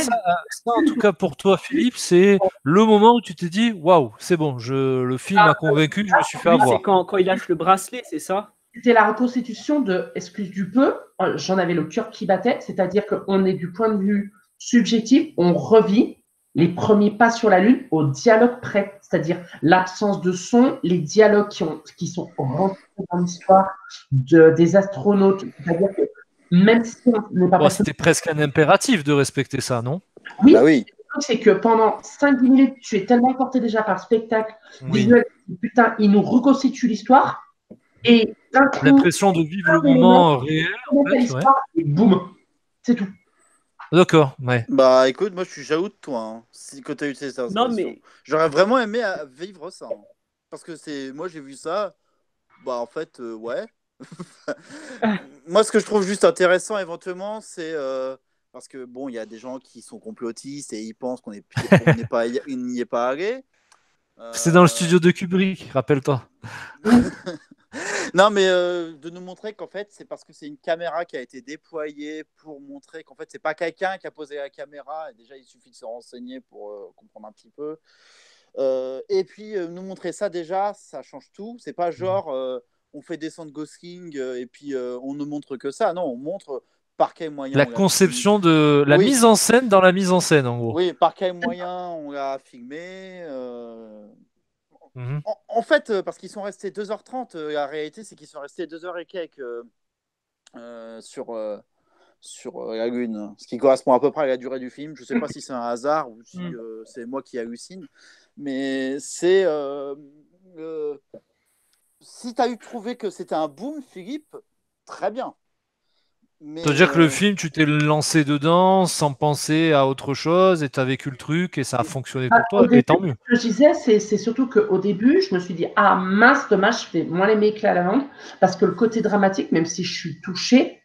en tout cas pour toi, Philippe, c'est le moment où tu t'es dit waouh, c'est bon, le film m'a convaincu, je me suis fait avoir. C'est quand il lâche le bracelet, c'est ça? C'était la reconstitution de excuse du peu. J'en avais le cœur qui battait, c'est-à-dire qu'on est du point de vue subjectif, on revit les premiers pas sur la Lune au dialogue près, c'est-à-dire l'absence de son, les dialogues qui sont rentrés dans l'histoire des astronautes. C'est-à-dire que même si on n'est pas c'était presque un impératif de respecter ça, non? Oui, bah oui. C'est que pendant 5-10 minutes, tu es tellement porté déjà par le spectacle visuel, putain, il nous reconstitue l'histoire. Et d'un coup, l'impression de vivre le moment réel, en fait, ouais. Et boum, c'est tout. D'accord, ouais. Bah écoute, moi je suis jaloux de toi, hein, quand tu as eu ces sensations. Non, mais... J'aurais vraiment aimé vivre ça. Hein. Parce que moi j'ai vu ça, bah en fait, ouais. Moi ce que je trouve juste intéressant éventuellement, c'est parce que bon, il y a des gens qui sont complotistes et ils pensent qu'on n'y est pas allé. C'est dans le studio de Kubrick, rappelle-toi. Non, mais de nous montrer qu'en fait, c'est parce que c'est une caméra qui a été déployée pour montrer qu'en fait, c'est pas quelqu'un qui a posé la caméra. Et déjà, il suffit de se renseigner pour comprendre un petit peu. Et puis, nous montrer ça déjà, ça change tout. C'est pas genre, on fait descendre Gosling et puis on ne montre que ça. Non, on montre par quel moyen. La conception de la mise en scène dans la mise en scène, en gros. Oui, par quel moyen on l'a filmé. En fait, parce qu'ils sont restés 2h30, la réalité, c'est qu'ils sont restés 2h et quelques sur la Lune, ce qui correspond à peu près à la durée du film. Je ne sais pas si c'est un hasard ou si c'est moi qui hallucine, mais c'est... si tu as eu trouvé que c'était un boom, Philippe, très bien. C'est-à-dire que le film, tu t'es lancé dedans sans penser à autre chose et tu as vécu le truc et ça a fonctionné pour toi, et tant mieux. Ce que je disais, c'est surtout qu'au début, je me suis dit, ah mince, dommage, je fais moins les méclats à la langue, parce que le côté dramatique, même si je suis touchée,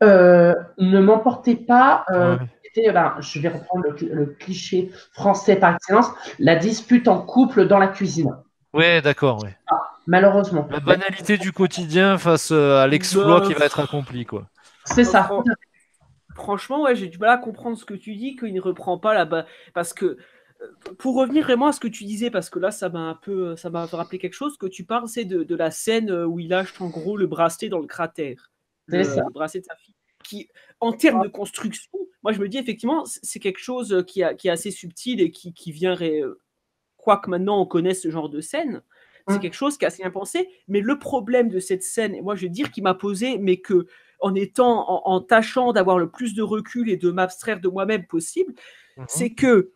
ne m'emportait pas. Je vais reprendre le cliché français par excellence, la dispute en couple dans la cuisine. Oui, d'accord. Ouais. Malheureusement. La banalité du quotidien face à l'exploit qui va être accompli, quoi. C'est ça. Franchement, ouais, j'ai du mal à comprendre ce que tu dis, qu'il ne reprend pas là-bas. Parce que, pour revenir vraiment à ce que tu disais, parce que là, ça m'a rappelé quelque chose, que tu parles, c'est de la scène où il lâche en gros le bracelet dans le cratère. Le bracelet de sa fille. Qui, en termes de construction, moi je me dis effectivement, c'est quelque chose qui est assez subtil et qui vient, quoique maintenant on connaisse ce genre de scène, c'est quelque chose qui est assez bien pensé. Mais le problème de cette scène, et moi je vais dire qu'il m'a posé, mais que en tâchant d'avoir le plus de recul et de m'abstraire de moi-même possible, c'est que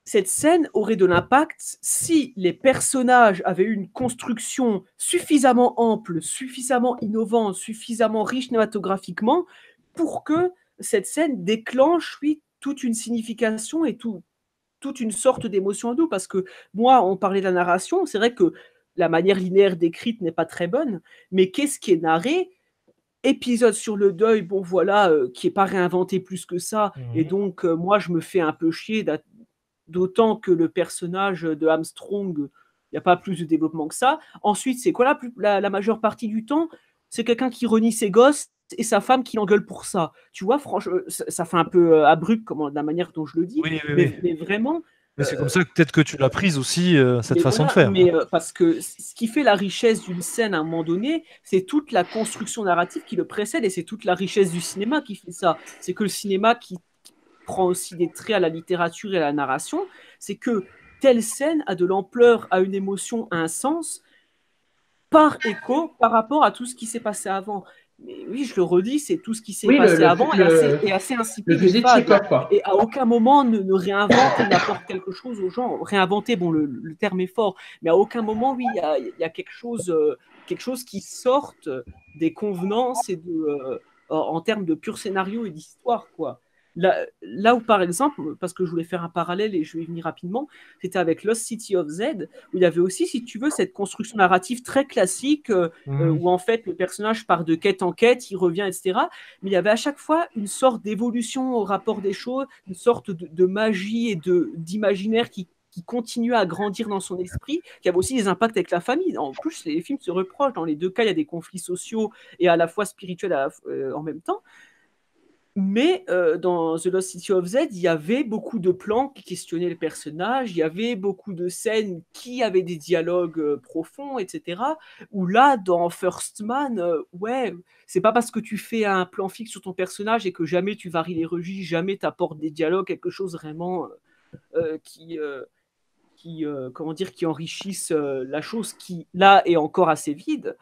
cette scène aurait de l'impact si les personnages avaient eu une construction suffisamment ample, suffisamment innovante, suffisamment riche cinématographiquement, pour que cette scène déclenche, oui, toute une signification et toute une sorte d'émotion en nous. Parce que moi, on parlait de la narration, c'est vrai que la manière linéaire d'écrite n'est pas très bonne, mais qu'est-ce qui est narré? Épisode sur le deuil, bon voilà, qui est pas réinventé plus que ça, et donc moi je me fais un peu chier, d'autant que le personnage de Armstrong, il n'y a pas plus de développement que ça. Ensuite, c'est quoi la majeure partie du temps? C'est quelqu'un qui renie ses gosses et sa femme qui l'engueule pour ça. Tu vois, franchement, ça fait un peu abrupt de la manière dont je le dis, Oui, oui, mais, oui. mais vraiment, Mais c'est comme ça que peut-être que tu l'as prise aussi, cette mais façon de voilà, faire. mais parce que ce qui fait la richesse d'une scène à un moment donné, c'est toute la construction narrative qui le précède, et c'est toute la richesse du cinéma qui fait ça. C'est que le cinéma qui prend aussi des traits à la littérature et à la narration, c'est que telle scène a de l'ampleur, a une émotion, a un sens, par écho par rapport à tout ce qui s'est passé avant. Mais oui, je le redis, c'est tout ce qui s'est Oui, passé avant est assez le insipide et fusil de vague. Chekhov, quoi. Et à aucun moment ne réinvente et n'apporte quelque chose aux gens. Réinventer, bon, le terme est fort, mais à aucun moment, oui, il y a quelque chose qui sorte des convenances et en termes de pur scénario et d'histoire, quoi. Là où, par exemple, parce que je voulais faire un parallèle et je vais y venir rapidement, c'était avec Lost City of Z, où il y avait aussi, si tu veux, cette construction narrative très classique, où en fait le personnage part de quête en quête, il revient, etc. Mais il y avait à chaque fois une sorte d'évolution au rapport des choses, une sorte de magie et d'imaginaire qui continuait à grandir dans son esprit, qui avait aussi des impacts avec la famille. En plus, les films se reprochent. Dans les deux cas, il y a des conflits sociaux et à la fois spirituels en même temps. Mais dans The Lost City of Z, il y avait beaucoup de plans qui questionnaient le personnage, il y avait beaucoup de scènes qui avaient des dialogues profonds, etc. Où là, dans First Man, ouais, c'est pas parce que tu fais un plan fixe sur ton personnage et que jamais tu varies les registres, jamais tu apportes des dialogues, quelque chose vraiment comment dire, qui enrichissent la chose qui, là, est encore assez vide.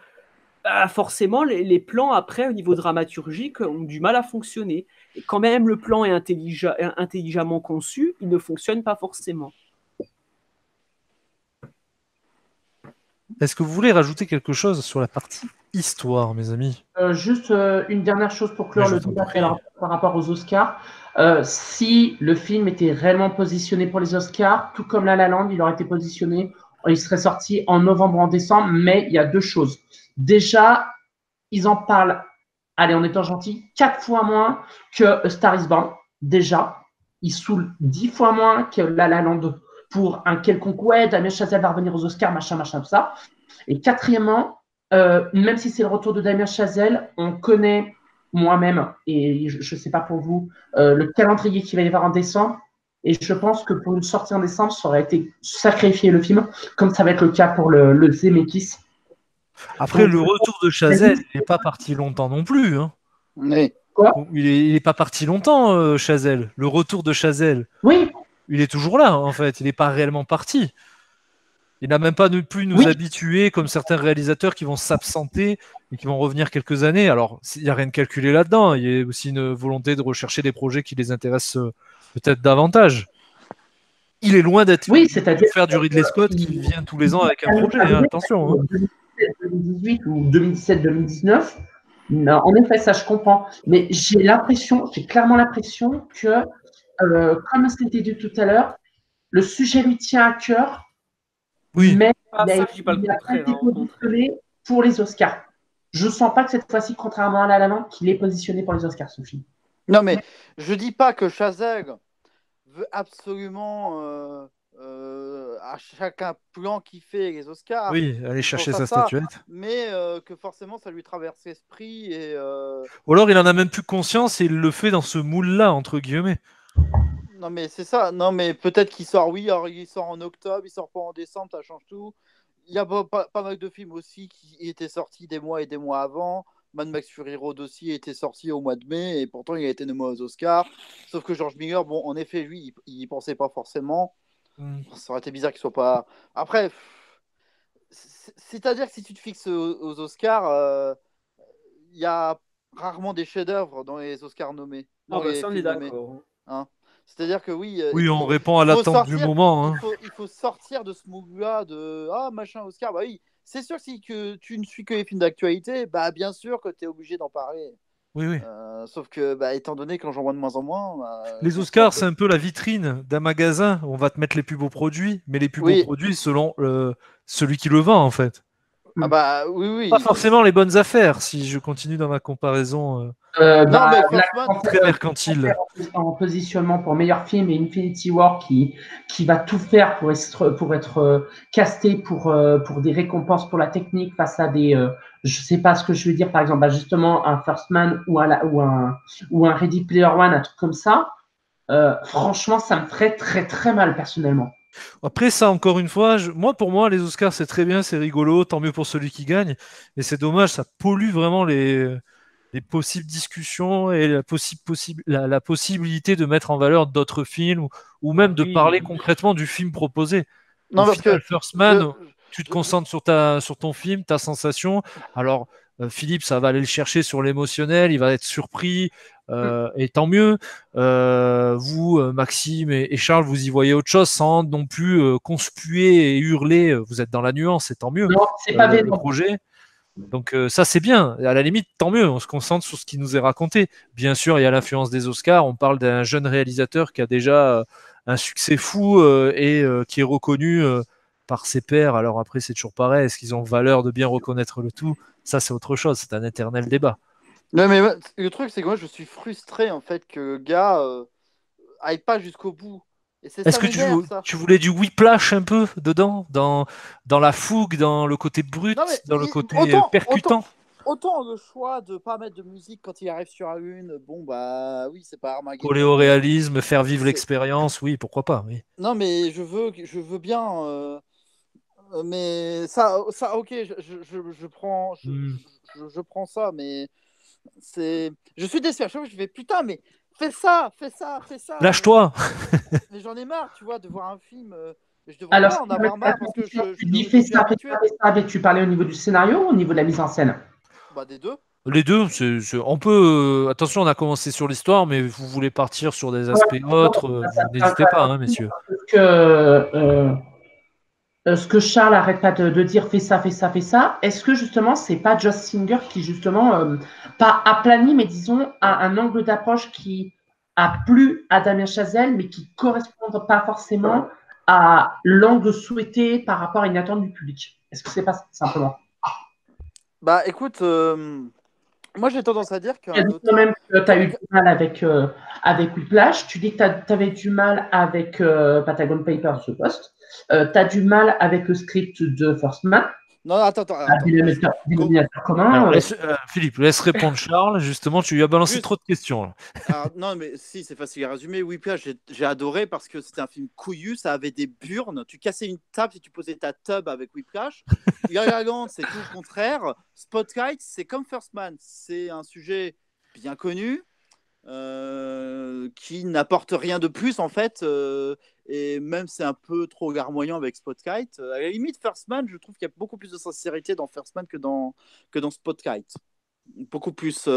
Bah, forcément, les plans après, au niveau dramaturgique, ont du mal à fonctionner. Et quand même le plan est intelligemment conçu, il ne fonctionne pas forcément. Est-ce que vous voulez rajouter quelque chose sur la partie histoire, mes amis? Juste une dernière chose pour clore Mais je le t'en débat prie. par rapport aux Oscars. Si le film était réellement positionné pour les Oscars, tout comme La La Land, il aurait été positionné, il serait sorti en novembre ou en décembre, mais il y a deux choses. Déjà, ils en parlent, allez, en étant gentil, 4 fois moins que A Star is Born. Déjà, ils saoulent 10 fois moins que La La Land pour un quelconque, ouais, Damien Chazelle va revenir aux Oscars, machin, tout ça. Et quatrièmement, même si c'est le retour de Damien Chazelle, on connaît moi-même, et je ne sais pas pour vous, le calendrier qu'il va y avoir en décembre. Et je pense que pour une sortie en décembre, ça aurait été sacrifier le film, comme ça va être le cas pour le Zemeckis. Après, le retour de Chazelle, il n'est pas parti longtemps non plus. Hein. Oui. Quoi? Il est pas parti longtemps, Chazelle. Le retour de Chazelle, Oui, il est toujours là, en fait. Il n'est pas réellement parti. Il n'a même pas pu nous oui. habituer comme certains réalisateurs qui vont s'absenter et qui vont revenir quelques années. Alors, il n'y a rien de calculé là-dedans. Il y a aussi une volonté de rechercher des projets qui les intéressent peut-être davantage. Il est loin d'être Oui, c'est-à-dire faire du Ridley Scott qui vient tous les ans avec un projet. Hein, attention. Hein. 2017-2018 ou 2017-2019. En effet, ça je comprends. Mais j'ai clairement l'impression que, comme c'était dit tout à l'heure, le sujet lui tient à cœur, Oui. mais Ah, ça, je dis pas le il n'a pas contraire. été positionné pour les Oscars. Je ne sens pas que cette fois-ci, contrairement à La La Land, qu'il est positionné pour les Oscars, ce film. Non, mais je dis pas que Chazelle veut absolument à chacun plan qu'il fait les Oscars. Oui, aller il chercher pense à sa ça, statuette. mais que forcément ça lui traverse l'esprit et Ou alors il en a même plus conscience et il le fait dans ce moule-là, entre guillemets. non mais c'est ça. Non mais peut-être qu'il sort, oui, alors il sort en octobre, il sort pas en décembre, ça change tout. Il y a pas mal de films aussi qui étaient sortis des mois et des mois avant. Mad Max Fury Road aussi était sorti au mois de mai et pourtant il a été nommé aux Oscars. Sauf que George Miller, bon, en effet, lui, il y pensait pas forcément. Ça aurait été bizarre qu'il soit pas. Après, c'est-à-dire que si tu te fixes aux Oscars, il y a rarement des chefs-d'œuvre dans les Oscars nommés. Ah, bah, ça, on est d'accord. Hein. C'est-à-dire que oui. Oui, on répond à l'attente du moment. Hein. Il faut sortir de ce mood-là de ah, machin Oscar. Bah oui, c'est sûr que si tu ne suis que les films d'actualité, bah bien sûr que tu es obligé d'en parler. Oui, oui. Sauf que, bah, étant donné qu'en j'en vois de moins en moins, Les on se fait un Oscars, peu- c'est un peu la vitrine d'un magasin. On va te mettre les plus beaux produits, mais les plus beaux Oui, produits selon celui qui le vend, en fait. ah bah oui, Pas oui. forcément les bonnes affaires, si je continue dans ma comparaison Non, mais Black First Man, très Panther, mercantile. en positionnement pour meilleur film et Infinity War qui va tout faire pour être casté pour des récompenses pour la technique face à des je sais pas ce que je veux dire par exemple bah, justement un First Man ou un Ready Player One, un truc comme ça. Franchement, ça me ferait très très mal personnellement. Après ça, encore une fois, pour moi, les Oscars, c'est très bien, c'est rigolo, tant mieux pour celui qui gagne. Mais c'est dommage, ça pollue vraiment les possibles discussions et la possibilité de mettre en valeur d'autres films ou même de parler Oui. concrètement du film proposé. Au non, parce final, que First je, Man, tu te je- concentres sur ton film, ta sensation. Alors, Philippe, ça va aller le chercher sur l'émotionnel, il va être surpris, et tant mieux. Vous, Maxime et Charles, vous y voyez autre chose sans non plus conspuer et hurler. Vous êtes dans la nuance, et tant mieux. Non, c'est pas Le Venom. projet. Donc ça c'est bien, à la limite tant mieux, on se concentre sur ce qui nous est raconté. Bien sûr, il y a l'influence des Oscars, on parle d'un jeune réalisateur qui a déjà un succès fou et qui est reconnu par ses pairs. Alors après c'est toujours pareil, est-ce qu'ils ont valeur de bien reconnaître le tout? Ça c'est autre chose, c'est un éternel débat. Non, mais le truc, c'est que moi, je suis frustré, en fait, que le gars aille pas jusqu'au bout. Et c'est Est-ce ça que m'énerve, ça. tu voulais du whiplash un peu dedans, dans la fougue, dans le côté Non, mais brut, dans le côté autant, percutant? autant le choix de pas mettre de musique quand il arrive sur la une, bon, bah oui, c'est pas Coller au Armageddon. réalisme, faire vivre C'est... l'expérience, oui, pourquoi pas, oui. Non, mais je veux bien. Mais ça, ok, je prends, Hmm. je prends ça, mais c'est. Je suis déçu. À chaque fois, je fais putain, mais fais ça, fais ça, fais ça. Lâche-toi! Mais j'en ai marre, tu vois, de voir un film. Je devrais Alors, pas en avoir marre parce que tu dis fais je suis ça, fais habitué. ça, fais ça, mais tu parlais au niveau du scénario ou au niveau de la mise en scène? Bah, des deux. Les deux, on peut. Attention, on a commencé sur l'histoire, mais vous voulez partir sur des aspects autres, vous n'hésitez pas, hein, messieurs. Que, ce que Charles arrête pas de dire fais ça, fais ça, fais ça, est-ce que justement c'est pas Joss Singer qui justement pas aplani, mais disons a un angle d'approche qui a plu à Damien Chazelle, mais qui correspond pas forcément à l'angle souhaité par rapport à une attente du public? Est-ce que c'est pas simplement? Bah, écoute, moi j'ai tendance à dire Tu as qu'un dit quand auteur. même que tu as eu du mal avec Whiplash. Tu dis que tu avais du mal avec Patagon Papers, ce poste. Tu as du mal avec le script de First Man. Non, attends. Dénominateur Alors, commun. Philippe, laisse répondre Charles. Justement, tu lui as balancé Juste. trop de questions, là. Alors, non, mais si, c'est facile à résumer. Whiplash, j'ai adoré parce que c'était un film couillu, ça avait des burnes. Tu cassais une table si tu posais ta tub avec Whiplash. La Land, c'est tout le contraire. Spotlight, c'est comme First Man. C'est un sujet bien connu qui n'apporte rien de plus, en fait. Et même c'est un peu trop larmoyant avec Spotlight. À la limite, First Man, je trouve qu'il y a beaucoup plus de sincérité dans First Man que dans Spotlight. Beaucoup plus.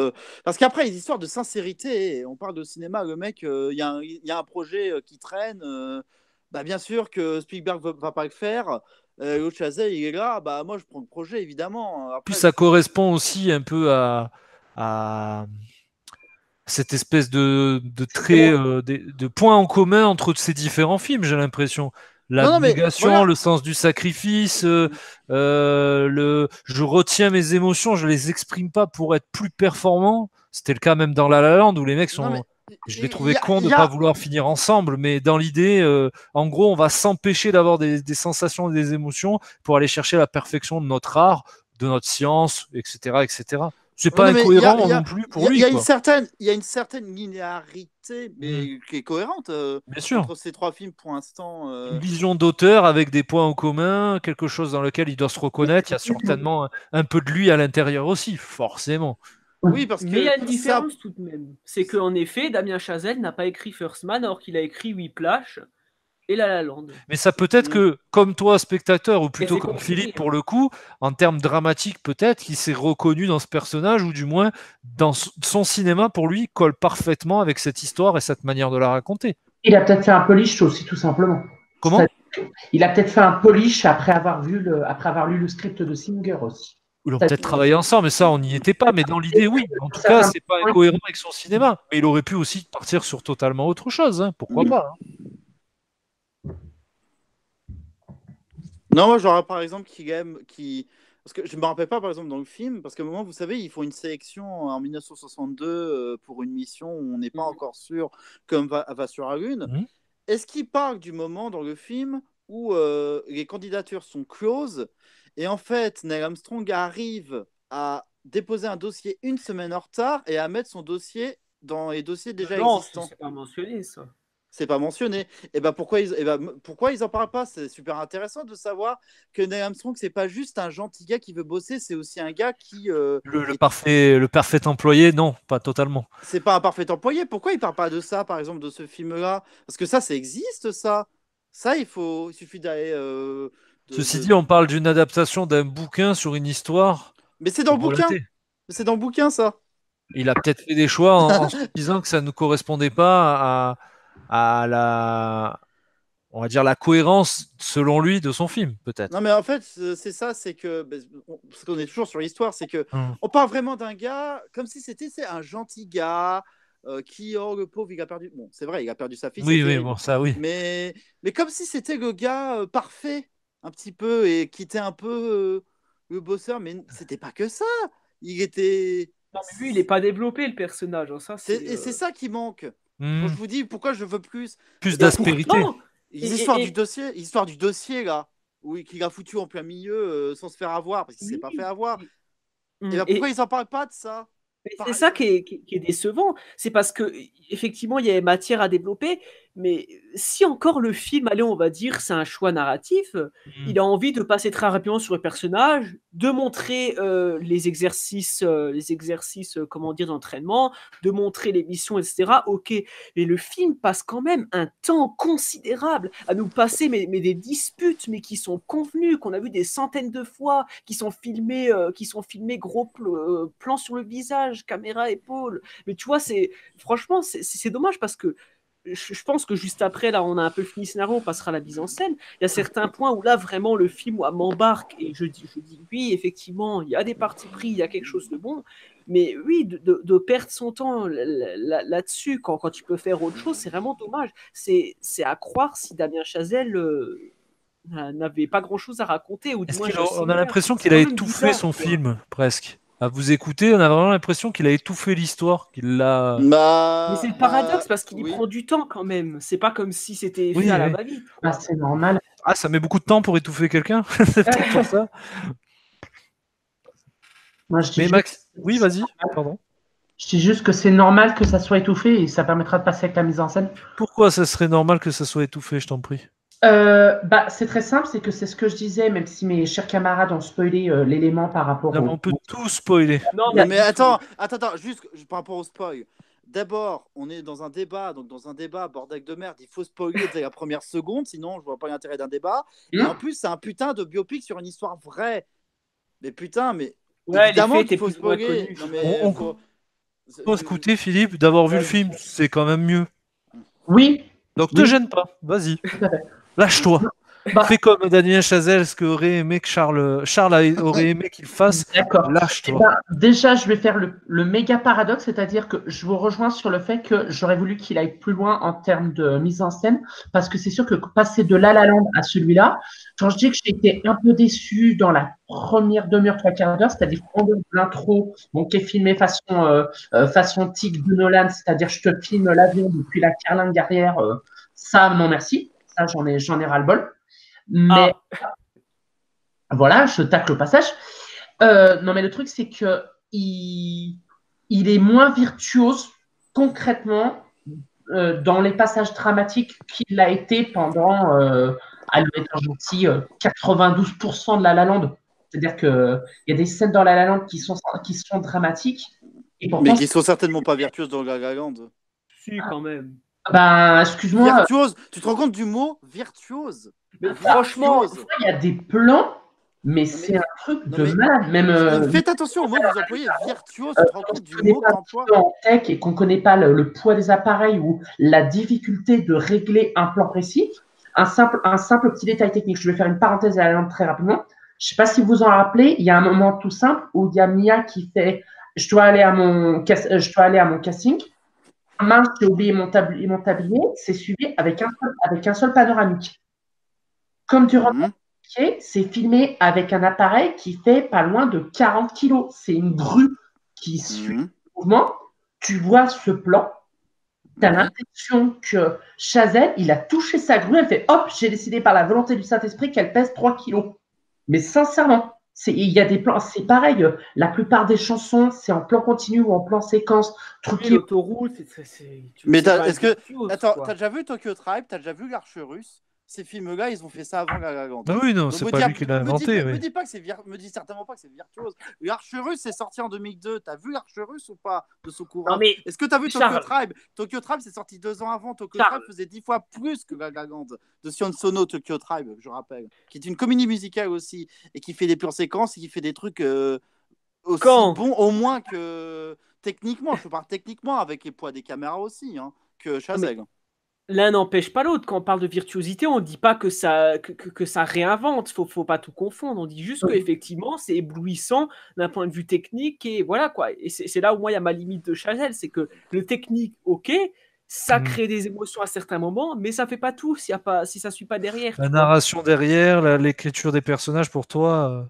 Parce qu'après, les histoires de sincérité, on parle de cinéma, le mec, il y a un projet qui traîne. Bah, bien sûr que Spielberg ne va pas le faire. L'autre Chazelle, il est là. Bah, moi, je prends le projet, évidemment. Puis Après, ça correspond aussi un peu à cette espèce de trait, de points en commun entre ces différents films, j'ai l'impression. non, mais L'abnégation, voilà. le sens du sacrifice, je retiens mes émotions, je les exprime pas pour être plus performant. C'était le cas même dans La La Land où les mecs Non, mais sont. Je l'ai il trouvé y a, con il de y ne pas a- vouloir finir ensemble, mais dans l'idée, en gros, on va s'empêcher d'avoir des sensations et des émotions pour aller chercher la perfection de notre art, de notre science, etc., etc. C'est pas non, mais incohérent non plus pour lui, quoi. il y a une certaine linéarité, Mm. mais qui est cohérente Bien sûr. entre ces trois films pour l'instant. Une vision d'auteur avec des points en commun, quelque chose dans lequel il doit se reconnaître. Il y a certainement un peu de lui à l'intérieur aussi, forcément. Oui, parce Mais il y que a une différence tout de même. C'est qu'en effet, Damien Chazelle n'a pas écrit First Man alors qu'il a écrit Whiplash et La La Land. Mais ça peut être que, comme toi, spectateur, ou plutôt c'est comme compliqué, Philippe hein. pour le coup, en termes dramatiques, peut-être qu'il s'est reconnu dans ce personnage, ou du moins, dans son cinéma, pour lui, colle parfaitement avec cette histoire et cette manière de la raconter. Il a peut-être fait un polish aussi, tout simplement. Comment ? Il a peut-être fait un polish après avoir lu le script de Singer aussi. Ils ont peut-être travaillé ensemble, mais ça, on n'y était pas. Mais dans l'idée, oui. En tout cas, c'est pas incohérent avec son cinéma. Mais il aurait pu aussi partir sur totalement autre chose. Hein. Pourquoi pas, hein. Non, moi j'aurais par exemple parce que je me rappelle pas par exemple dans le film, parce qu'à un moment, vous savez, ils font une sélection en 1962 pour une mission où on n'est pas encore sûr comme va sur la Lune. Mhm. Est-ce qu'il parle du moment dans le film où les candidatures sont closes et en fait Neil Armstrong arrive à déposer un dossier une semaine en retard et à mettre son dossier dans les dossiers déjà existants? C'est pas mentionné, ça. C'est pas mentionné. Et ben pourquoi ils en parlent pas? C'est super intéressant de savoir que Neil Armstrong, c'est pas juste un gentil gars qui veut bosser, c'est aussi un gars qui Le parfait employé, non, pas totalement. c'est pas un parfait employé. Pourquoi il parle pas de ça, par exemple, de ce film-là? Parce que ça existe, ça. Ça, il suffit d'aller. Ceci dit, on parle d'une adaptation d'un bouquin sur une histoire Mais c'est dans le bouquin. relatée. C'est dans le bouquin, ça. Il a peut-être fait des choix en se disant que ça ne correspondait pas à on va dire, la cohérence, selon lui, de son film, peut-être. Non, mais en fait, c'est ça, c'est que. Parce qu'on est toujours sur l'histoire, c'est que. On parle vraiment d'un gars comme si c'est un gentil gars qui, oh, le pauvre, il a perdu. Bon, c'est vrai, il a perdu sa fille. Oui, bon, ça, oui. Mais comme si c'était le gars parfait, un petit peu, et qui était un peu le bosseur, mais c'était pas que ça. Il était. Non, mais lui, il n'est pas développé, le personnage. Hein, ça, Et c'est ça qui manque. Quand je vous dis pourquoi je veux plus. Plus d'aspérité. L'histoire du dossier, là, oui, qu'il a foutu en plein milieu sans se faire avoir, parce qu'il ne s'est pas fait avoir. Et ben, pourquoi ils n'en parlent pas de ça? C'est ça qui est décevant. C'est parce que effectivement, il y avait matière à développer, mais si encore le film, allez, on va dire, c'est un choix narratif, il a envie de passer très rapidement sur le personnage, de montrer les exercices, comment dire, d'entraînement, de montrer les missions, etc. Ok, mais le film passe quand même un temps considérable à nous passer mais des disputes, mais qui sont convenues, qu'on a vu des centaines de fois, qui sont filmés gros plans sur le visage, caméra épaule. Mais tu vois, franchement, c'est dommage parce que je pense que juste après, là, on a un peu fini le scénario, on passera à la mise en scène. Il y a certains points où là, vraiment, le film m'embarque et je dis oui, effectivement, il y a des partis pris, il y a quelque chose de bon. Mais oui, de perdre son temps là-dessus quand tu peux faire autre chose, c'est vraiment dommage. C'est à croire si Damien Chazelle n'avait pas grand-chose à raconter. Ou du moins, on a l'impression qu'il a étouffé son film, presque. À vous écouter, on a vraiment l'impression qu'il a étouffé l'histoire, qu'il l'a. Mais c'est le paradoxe parce qu'il prend du temps quand même. C'est pas comme si c'était fait à la va-vite. Ah, c'est normal. Ah, ça met beaucoup de temps pour étouffer quelqu'un. C'est peut-être pour ça. Moi, je dis oui, vas-y. Pardon. Je dis juste que c'est normal que ça soit étouffé et ça permettra de passer avec la mise en scène. Pourquoi ça serait normal que ça soit étouffé, je t'en prie? C'est très simple, c'est que c'est ce que je disais, même si mes chers camarades ont spoilé l'élément par rapport on peut tout spoiler. Non, mais attends, juste par rapport au spoil. D'abord, on est dans un débat, donc dans un débat, bordel de merde, il faut spoiler dès la première seconde, sinon je vois pas l'intérêt d'un débat. Et en plus, c'est un putain de biopic sur une histoire vraie. Mais putain, mais évidemment qu'il faut spoiler. Non, mais on faut écouter, Philippe, d'avoir vu le film, c'est quand même mieux. Oui. Donc te gêne pas, vas-y. Lâche-toi. Fais comme Damien Chazelle, ce qu'aurait aimé que Charles aurait aimé qu'il fasse. D'accord. Lâche-toi. Déjà, je vais faire le méga paradoxe, c'est-à-dire que je vous rejoins sur le fait que j'aurais voulu qu'il aille plus loin en termes de mise en scène, parce que c'est sûr que passer de La La Land à celui-là, quand je dis que j'ai été un peu déçu dans la première demi-heure, trois quarts d'heure, c'est-à-dire l'intro, qui est filmé façon tic de Nolan, c'est-à-dire je te filme l'avion depuis la carlingue arrière, ça, non merci, ça j'en ai ras-le-bol. Mais voilà, je tacle au passage. Non, mais le truc, c'est que il est moins virtuose concrètement dans les passages dramatiques qu'il l'a été pendant, à le mettre gentil, 92% de La La Land. C'est-à-dire qu'il y a des scènes dans La La Land qui sont dramatiques. Et pourtant, mais qui sont certainement pas virtuoses dans La La Land. Si, quand même. Excuse-moi. Virtuose, tu te rends compte du mot virtuose? Mais franchement, il y a des plans, mais c'est un truc de malade. Même, faites attention au mot que vous employez, virtuose, tu te rends compte du mot d'emploi en tech et qu'on ne connaît pas le poids des appareils ou la difficulté de régler un plan précis. Un simple petit détail technique. Je vais faire une parenthèse à la lampe très rapidement. Je sais pas si vous vous en rappelez, il y a un moment tout simple où il y a Mia qui fait je dois aller à mon casting. Mince, j'ai oublié mon tablier. C'est suivi avec un seul panoramique. Comme durant le pied, c'est filmé avec un appareil qui fait pas loin de 40 kilos. C'est une grue qui suit le mouvement. Tu vois ce plan, tu as l'impression que Chazelle, il a touché sa grue, elle fait hop, j'ai décidé par la volonté du Saint-Esprit qu'elle pèse 3 kilos. Mais sincèrement, il y a des plans, c'est pareil, la plupart des chansons, c'est en plan continu ou en plan séquence. Oui, l'autoroute, Mais attends, t'as déjà vu Tokyo Tribe, t'as déjà vu l'Arche russe? Ces films-là, ils ont fait ça avant Gagagant. Ah oui, non, c'est pas lui qui l'a inventé. Me dis certainement pas que c'est virtuose. L'Arche russe, c'est sorti en 2002. T'as vu l'Arche russe ou pas de Sokura? Est-ce que t'as vu Tokyo Tribe? Tokyo Tribe, c'est sorti 2 ans avant. Tokyo Tribe faisait 10 fois plus que Gagagant de Sion Sono. Tokyo Tribe, je rappelle, qui est une comédie musicale aussi et qui fait des pures séquences et qui fait des trucs aussi bons, au moins que techniquement. Je parle techniquement avec les poids des caméras aussi, que Chazelle. L'un n'empêche pas l'autre. Quand on parle de virtuosité, on ne dit pas que ça réinvente. Faut pas tout confondre. On dit juste qu'effectivement, c'est éblouissant d'un point de vue technique. Et voilà quoi. Et c'est là où moi, il y a ma limite de Chazelle. C'est que le technique, ok, ça crée des émotions à certains moments, mais ça fait pas tout si ça ne suit pas derrière. La narration derrière, l'écriture des personnages, pour toi,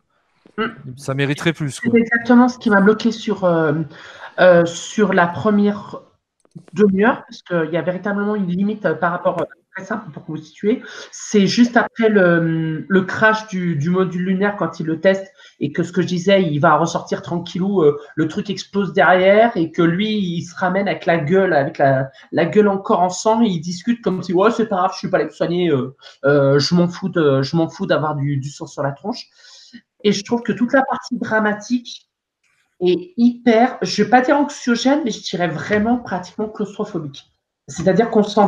ça mériterait plus. C'est exactement ce qui m'a bloqué sur la première demi-heure, parce qu'il y a véritablement une limite par rapport, très simple pour que vous vous situez, c'est juste après le crash du module lunaire quand il le teste et que ce que je disais, il va ressortir tranquillou, le truc explose derrière et que lui, il se ramène avec la gueule encore en sang et il discute comme si ouais, c'est pas grave, je suis pas allé me soigner, je m'en fous d'avoir du sang sur la tronche. Et je trouve que toute la partie dramatique est hyper, je ne vais pas dire anxiogène, mais je dirais vraiment pratiquement claustrophobique. C'est-à-dire qu'on se sent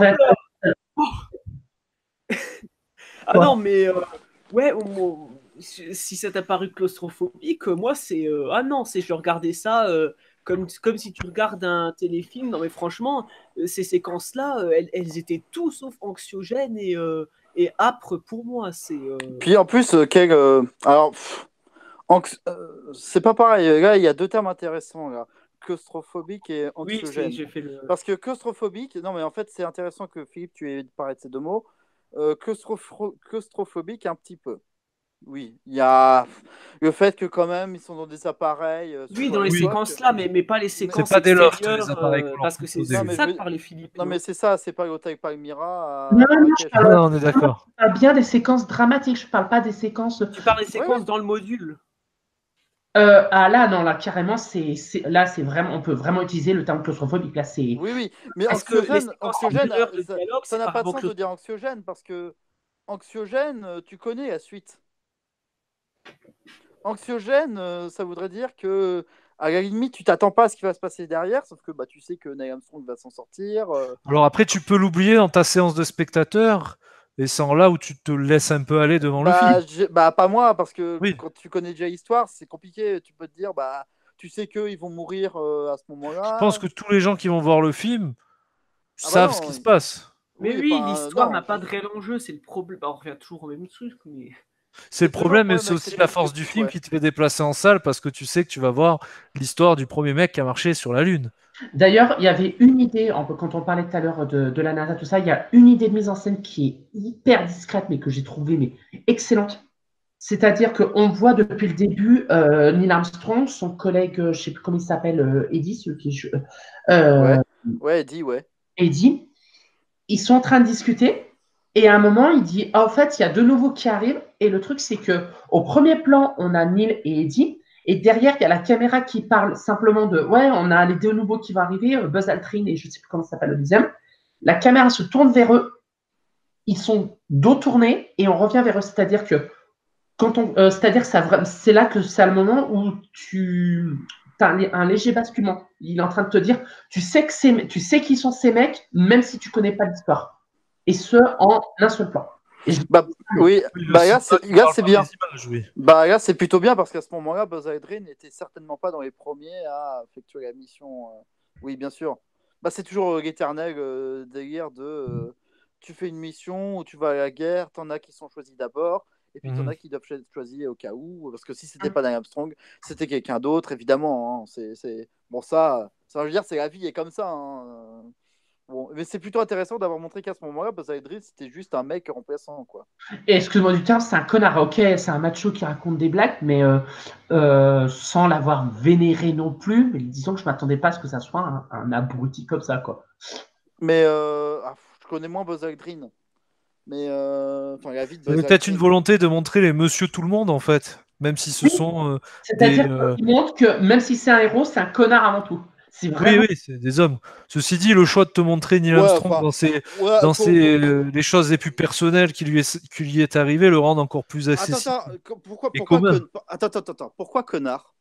Ah non, mais ouais, si ça t'a paru claustrophobique, moi c'est ah non, je regardais ça comme si tu regardes un téléfilm. Non mais franchement, ces séquences-là, elles étaient tout sauf anxiogènes et âpres pour moi. Puis en plus, alors. C'est pas pareil. Là, il y a 2 termes intéressants là. Claustrophobique et anxiogène. Oui, j'ai fait le... Parce que claustrophobique, non mais en fait c'est intéressant que Philippe tu aies parlé de ces 2 mots. Claustrophobique un petit peu. Oui, il y a le fait que quand même ils sont dans des appareils. Oui, dans les séquences là, mais pas les séquences c'est pas des lofts, extérieures, les appareils parce que c'est ça que parlait Philippe. Non mais c'est ça, c'est pas l'hôtel Palmyra. Non, on est d'accord. Je parle bien des séquences dramatiques, je parle pas des séquences. Tu parles des séquences dans le module. Là carrément c'est vraiment, on peut vraiment utiliser le terme claustrophobique là, c'est oui mais anxiogène ça n'a pas de sens de dire anxiogène parce que anxiogène tu connais la suite. Anxiogène ça voudrait dire que à la limite tu t'attends pas à ce qui va se passer derrière, sauf que tu sais que Neil Armstrong va s'en sortir. Alors après tu peux l'oublier dans ta séance de spectateur. Et c'est là où tu te laisses un peu aller devant le film. Pas moi, parce que quand tu connais déjà l'histoire, c'est compliqué. Tu peux te dire, tu sais qu'ils vont mourir à ce moment-là. Je pense que tous les gens qui vont voir le film savent ce qui se passe. Mais oui, l'histoire n'a pas de réel enjeu, c'est le problème. On revient toujours au même truc. Mais... C'est le problème, mais c'est aussi la force du film qui te fait déplacer en salle parce que tu sais que tu vas voir l'histoire du premier mec qui a marché sur la Lune. D'ailleurs, il y avait une idée, quand on parlait tout à l'heure de la NASA, tout ça, il y a une idée de mise en scène qui est hyper discrète, mais que j'ai trouvée excellente. C'est-à-dire qu'on voit depuis le début Neil Armstrong, son collègue, je ne sais plus comment il s'appelle, Eddie, celui qui Eddie, Eddie, ils sont en train de discuter. Et à un moment, il dit, en fait, il y a 2 nouveaux qui arrivent. Et le truc, c'est que au premier plan, on a Neil et Eddie. Et derrière, il y a la caméra qui parle simplement de, ouais, on a les 2 nouveaux qui vont arriver, Buzz Aldrin et je ne sais plus comment ça s'appelle le deuxième. La caméra se tourne vers eux. Ils sont dos tournés et on revient vers eux. C'est-à-dire que c'est là que c'est le moment où tu as un léger basculement. Il est en train de te dire, tu sais qui sont ces mecs, même si tu connais pas l'histoire. Et ce, en un seul plan. Là c'est bien. Là c'est plutôt bien parce qu'à ce moment-là, Buzz Aldrin n'était certainement pas dans les premiers à effectuer la mission. Oui, bien sûr. C'est toujours l'éternel délire de tu fais une mission où tu vas à la guerre, t'en as qui sont choisis d'abord, et puis t'en as qui doivent choisir au cas où, parce que si c'était pas Neil Armstrong, c'était quelqu'un d'autre, évidemment. Hein. Bon, ça, je veux dire, c'est la vie est comme ça. Hein. Bon, mais c'est plutôt intéressant d'avoir montré qu'à ce moment-là, Buzz Aldrin, c'était juste un mec remplaçant, quoi. Et excuse-moi du terme, c'est un connard. Ok, c'est un macho qui raconte des blagues, mais sans l'avoir vénéré non plus. Mais disons que je m'attendais pas à ce que ça soit un abruti comme ça, quoi. Mais je connais moins Buzz Aldrin. Mais la vie de Buzz C'est peut-être Aldrin. une volonté de montrer les monsieur tout le monde, en fait. Même si ce sont C'est-à-dire qu'il montre que même si c'est un héros, c'est un connard avant tout. C'est vraiment... Oui, c'est des hommes. Ceci dit, le choix de te montrer Neil Armstrong les choses les plus personnelles qui lui est arrivé le rendent encore plus accessible. Pourquoi connard?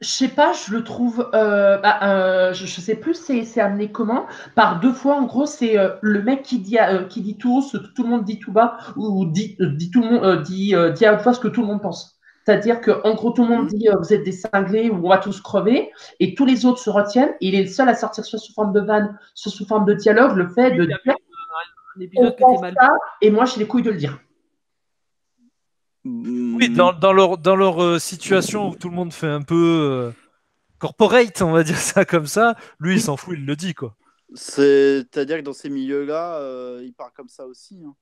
Je sais pas, je le trouve. Je sais plus, c'est amené comment. Par deux fois, en gros, c'est le mec qui dit tout haut ce que tout le monde dit tout bas, ou dit tout le monde dit à haute voix ce que tout le monde pense. C'est-à-dire que en gros, tout le monde dit vous êtes des cinglés ou on va tous crever, et tous les autres se retiennent. Et il est le seul à sortir soit sous forme de vanne, soit sous forme de dialogue, le fait de dire un épisode qui était mal. Et moi, j'ai les couilles de le dire. Oui, dans leur situation où tout le monde fait un peu corporate, on va dire ça comme ça, lui il s'en fout, il le dit, quoi. C'est-à-dire que dans ces milieux-là, il part comme ça aussi. Hein.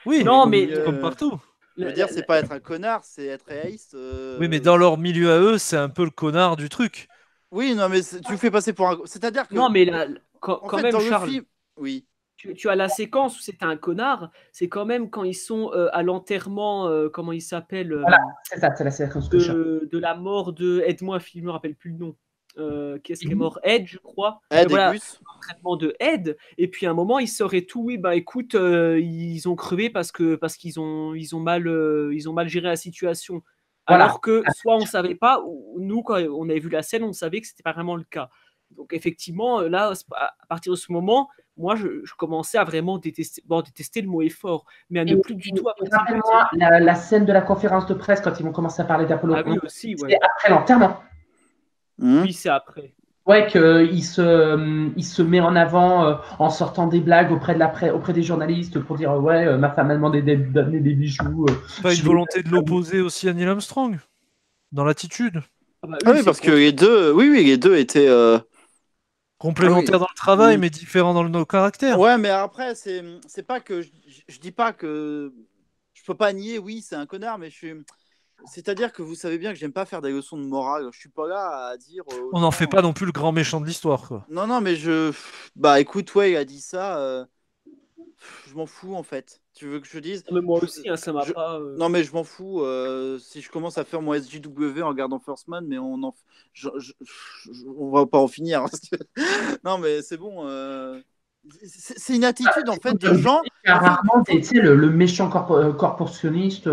Oui, non, mais comme partout. Je veux dire, c'est pas être un connard, c'est être réaliste. Oui, mais dans leur milieu à eux, c'est un peu le connard du truc. Oui, non, mais tu fais passer pour un. C'est-à-dire que. Non, mais quand même, dans Charles. le film... Oui. Tu as la séquence où c'est un connard, c'est quand même quand ils sont à l'enterrement, comment il s'appelle Voilà, c'est ça, c'est la séquence de la mort de. Aide-moi, je ne me rappelle plus le nom. Qu'est-ce qui est mort? Ed, je crois. Ed, voilà, l'entraînement de Ed. Et puis à un moment, il sort et tout. Oui, bah écoute, ils ont crevé parce qu'ils ont mal géré la situation. Voilà. Alors que soit on savait pas, ou nous quand on avait vu la scène, on savait que c'était pas vraiment le cas. Donc effectivement, là, à partir de ce moment, moi, je commençais à vraiment détester. Bon, détester, le mot est fort, mais à ne plus du tout apprécier. Rappelle-moi la scène de la conférence de presse quand ils vont commencer à parler d'Apollo. Ah oui, aussi, ouais. C'est après l'enterrement. Oui, c'est après. Ouais, qu'il se met en avant en sortant des blagues auprès des journalistes pour dire ouais, ma femme m'a demandé d'amener des bijoux. Pas une volonté de l'opposer aussi à Neil Armstrong dans l'attitude. Oui, parce que les deux étaient complémentaires dans le travail, mais différents dans nos caractères. Ouais, mais après, c'est pas que je dis pas que je peux pas nier. Oui, c'est un connard, mais c'est-à-dire que vous savez bien que j'aime pas faire des leçons de morale. Je suis pas là à dire. On n'en fait pas non plus le grand méchant de l'histoire, quoi. Non, mais bah écoute, ouais, il a dit ça. Je m'en fous en fait. Tu veux que je dise? Mais moi aussi, hein, ça m'a pas. Non, mais je m'en fous. Si je commence à faire mon SJW en regardant First Man, mais on va pas en finir. Non, mais c'est bon. C'est une attitude en fait de gens. Rarement, tu sais, le méchant corporationniste.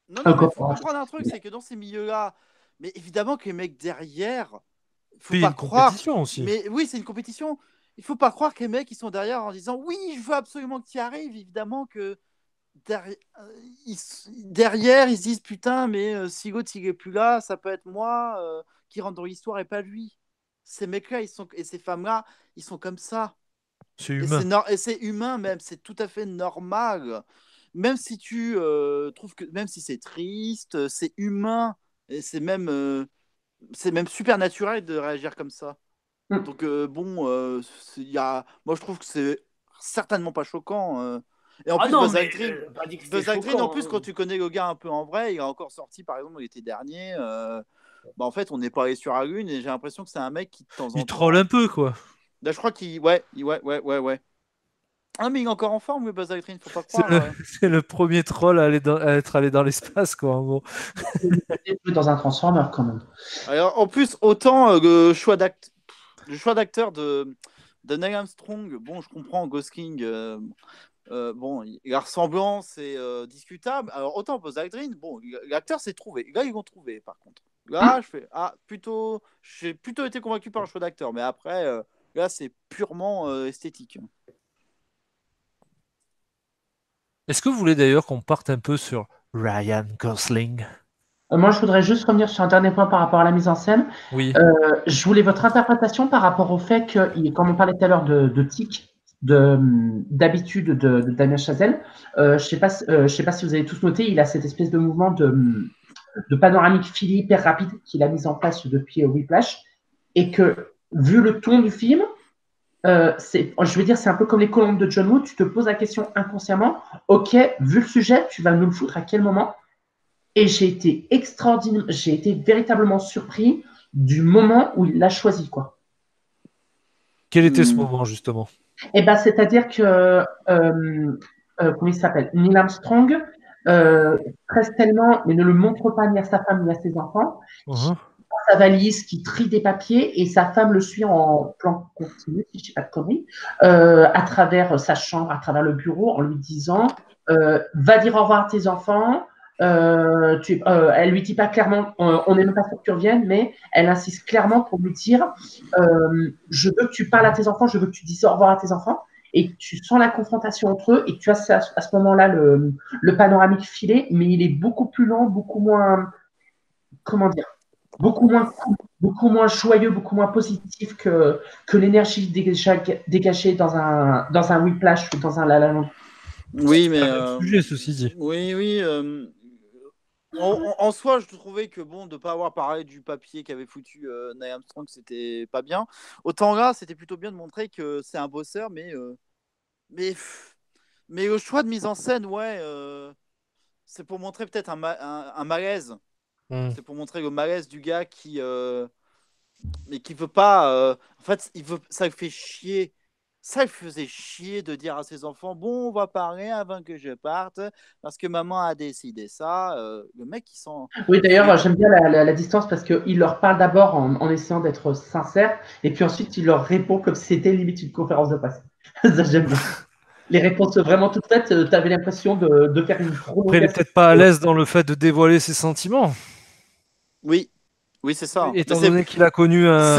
Non, mais faut comprendre un truc, c'est que dans ces milieux-là, mais évidemment que les mecs derrière, faut pas croire. Aussi. Mais oui, c'est une compétition. Il faut pas croire que les mecs ils sont derrière en disant oui, je veux absolument que tu y arrives. Évidemment que derrière ils se disent putain, mais si l'autre il est plus là, ça peut être moi qui rentre dans l'histoire et pas lui. Ces mecs-là, et ces femmes-là, ils sont comme ça. C'est humain. Et c'est humain même, c'est tout à fait normal. Même si tu trouves que, même si c'est triste, c'est humain et c'est même super naturel de réagir comme ça. Donc moi je trouve que c'est certainement pas choquant. Et en plus, Buzz Aldrin, en plus, quand tu connais le gars un peu en vrai, il a encore sorti par exemple l'été dernier. En fait, on n'est pas allé sur la lune et j'ai l'impression que c'est un mec qui de temps en temps. Il troll un peu, quoi. Là, je crois qu'il ouais. Ah, mais il est encore en forme, Buzz Aldrin, faut pas croire. C'est le premier troll à être allé dans l'espace, quoi, en gros. Dans un Transformer, quand même. Alors, en plus, autant le choix d'acteur de Neil Armstrong, bon, je comprends, Gosling, la ressemblance est discutable. Alors, autant Buzz Aldrin, bon, l'acteur s'est trouvé. Là, ils l'ont trouvé, par contre. Là, j'ai plutôt été convaincu par le choix d'acteur, mais après, là, c'est purement esthétique. Est-ce que vous voulez d'ailleurs qu'on parte un peu sur Ryan Gosling? Moi, je voudrais juste revenir sur un dernier point par rapport à la mise en scène. Oui. Je voulais votre interprétation par rapport au fait que, comme on parlait tout à l'heure de tic, d'habitude de Damien Chazelle. Je sais pas si vous avez tous noté, il a cette espèce de mouvement de panoramique fili hyper rapide qu'il a mis en place depuis Whiplash, et que, vu le ton du film, je veux dire, c'est un peu comme les colombes de John Woo, tu te poses la question inconsciemment, ok, vu le sujet, tu vas nous le foutre à quel moment? Et j'ai été véritablement surpris du moment où il l'a choisi, quoi. Quel était ce moment, justement? Et ben, c'est-à-dire que, comment il s'appelle? Neil Armstrong presse tellement, mais ne le montre pas ni à sa femme ni à ses enfants, sa valise, qui trie des papiers, et sa femme le suit en plan continu, si je ne dis pas de conneries, à travers sa chambre, à travers le bureau, en lui disant va dire au revoir à tes enfants. Elle lui dit pas clairement on n'est même pas sûr que tu reviennes, mais elle insiste clairement pour lui dire je veux que tu parles à tes enfants, je veux que tu dises au revoir à tes enfants, et tu sens la confrontation entre eux, et tu as à ce moment-là le panoramique filé, mais il est beaucoup plus lent, beaucoup moins, comment dire, beaucoup moins joyeux, beaucoup moins positif que l'énergie dégagée dans un Whiplash ou dans un La La Land. Oui, mais sujet, ceci dit. Oui. En soi, je trouvais que bon, de ne pas avoir parlé du papier qu'avait foutu Neil Armstrong, c'était pas bien. Autant là, c'était plutôt bien de montrer que c'est un bosseur, mais le choix de mise en scène, ouais, c'est pour montrer peut-être un malaise. C'est pour montrer le malaise du gars mais qui veut pas. En fait, ça le fait chier. Ça le faisait chier de dire à ses enfants, bon, on va parler avant que je parte, parce que maman a décidé ça. Le mec, il sent. Oui, d'ailleurs, j'aime bien la distance, parce qu'il leur parle d'abord en essayant d'être sincère, et puis ensuite, il leur répond comme si c'était limite une conférence de presse. Ça, j'aime bien. Les réponses vraiment toutes faites, tu avais l'impression de faire une prolongation. Après, il n'est peut-être pas à l'aise dans le fait de dévoiler ses sentiments. Oui, c'est ça. Étant donné qu'il a connu un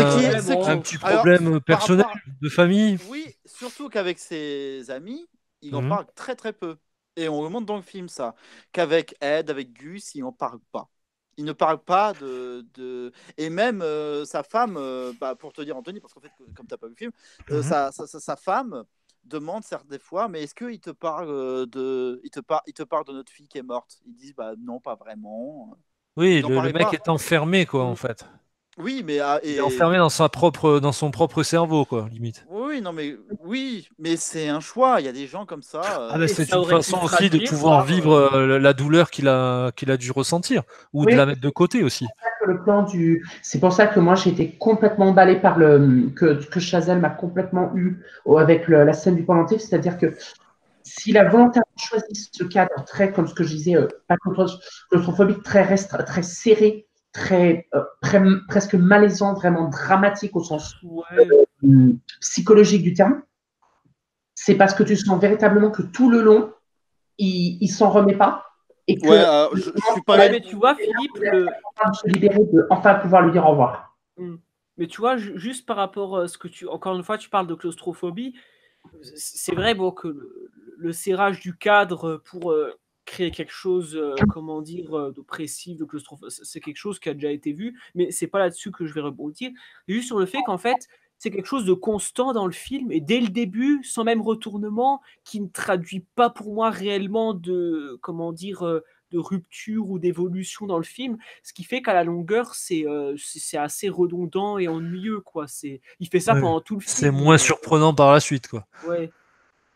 petit problème personnel, de famille. Oui, surtout qu'avec ses amis, il en parle très très peu. Et on le montre dans le film, ça. Qu'avec Ed, avec Gus, il n'en parle pas. Il ne parle pas de... Et même sa femme, pour te dire, Anthony, parce qu'en fait, comme tu n'as pas vu le film, sa femme demande des fois, mais est-ce qu'il te parle il te parle de notre fille qui est morte? Ils disent, non, pas vraiment. Oui, le mec est enfermé, quoi, en fait. Oui, mais il est enfermé dans son propre cerveau, quoi, limite. Oui, mais c'est un choix. Il y a des gens comme ça. C'est une façon aussi de pouvoir vivre la douleur qu'il a dû ressentir, ou de la mettre de côté aussi. C'est pour ça que moi j'ai été complètement emballé par que Chazelle m'a complètement eu avec la scène du pendentif, c'est-à-dire que s'il a volontairement choisi ce cadre très, comme ce que je disais, pas claustrophobique, très serré, presque malaisant, vraiment dramatique au sens psychologique du terme, c'est parce que tu sens véritablement que tout le long, il s'en remet pas. Et que je suis pas là. Mais tu vois, Philippe, se libérer de enfin pouvoir lui dire au revoir. Mais tu vois, juste par rapport à ce que encore une fois, tu parles de claustrophobie. C'est vrai que le serrage du cadre pour créer quelque chose, d'oppressif, de claustrophobe, c'est quelque chose qui a déjà été vu, mais c'est pas là-dessus que je vais rebondir. C'est juste sur le fait qu'en fait, c'est quelque chose de constant dans le film, et dès le début, sans même retournement, qui ne traduit pas pour moi réellement de rupture ou d'évolution dans le film, ce qui fait qu'à la longueur, c'est assez redondant et ennuyeux, quoi. Il fait ça pendant tout le film. C'est moins surprenant par la suite, quoi. Ouais.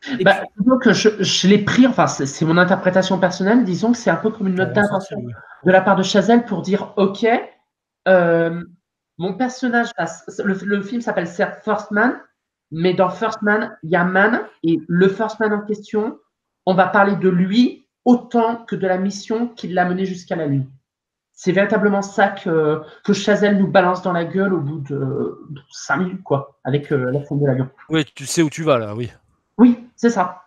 Disons que je l'ai pris, enfin c'est mon interprétation personnelle, disons que c'est un peu comme une note d'intention de la part de Chazelle pour dire ok, mon personnage, le film s'appelle certes First Man, mais dans First Man, il y a Man, et le First Man en question, on va parler de lui autant que de la mission qui l'a mené jusqu'à la Lune. C'est véritablement ça que Chazelle nous balance dans la gueule au bout de 5 minutes, quoi, avec la scène de l'avion. Oui, tu sais où tu vas, là, oui. Oui, c'est ça.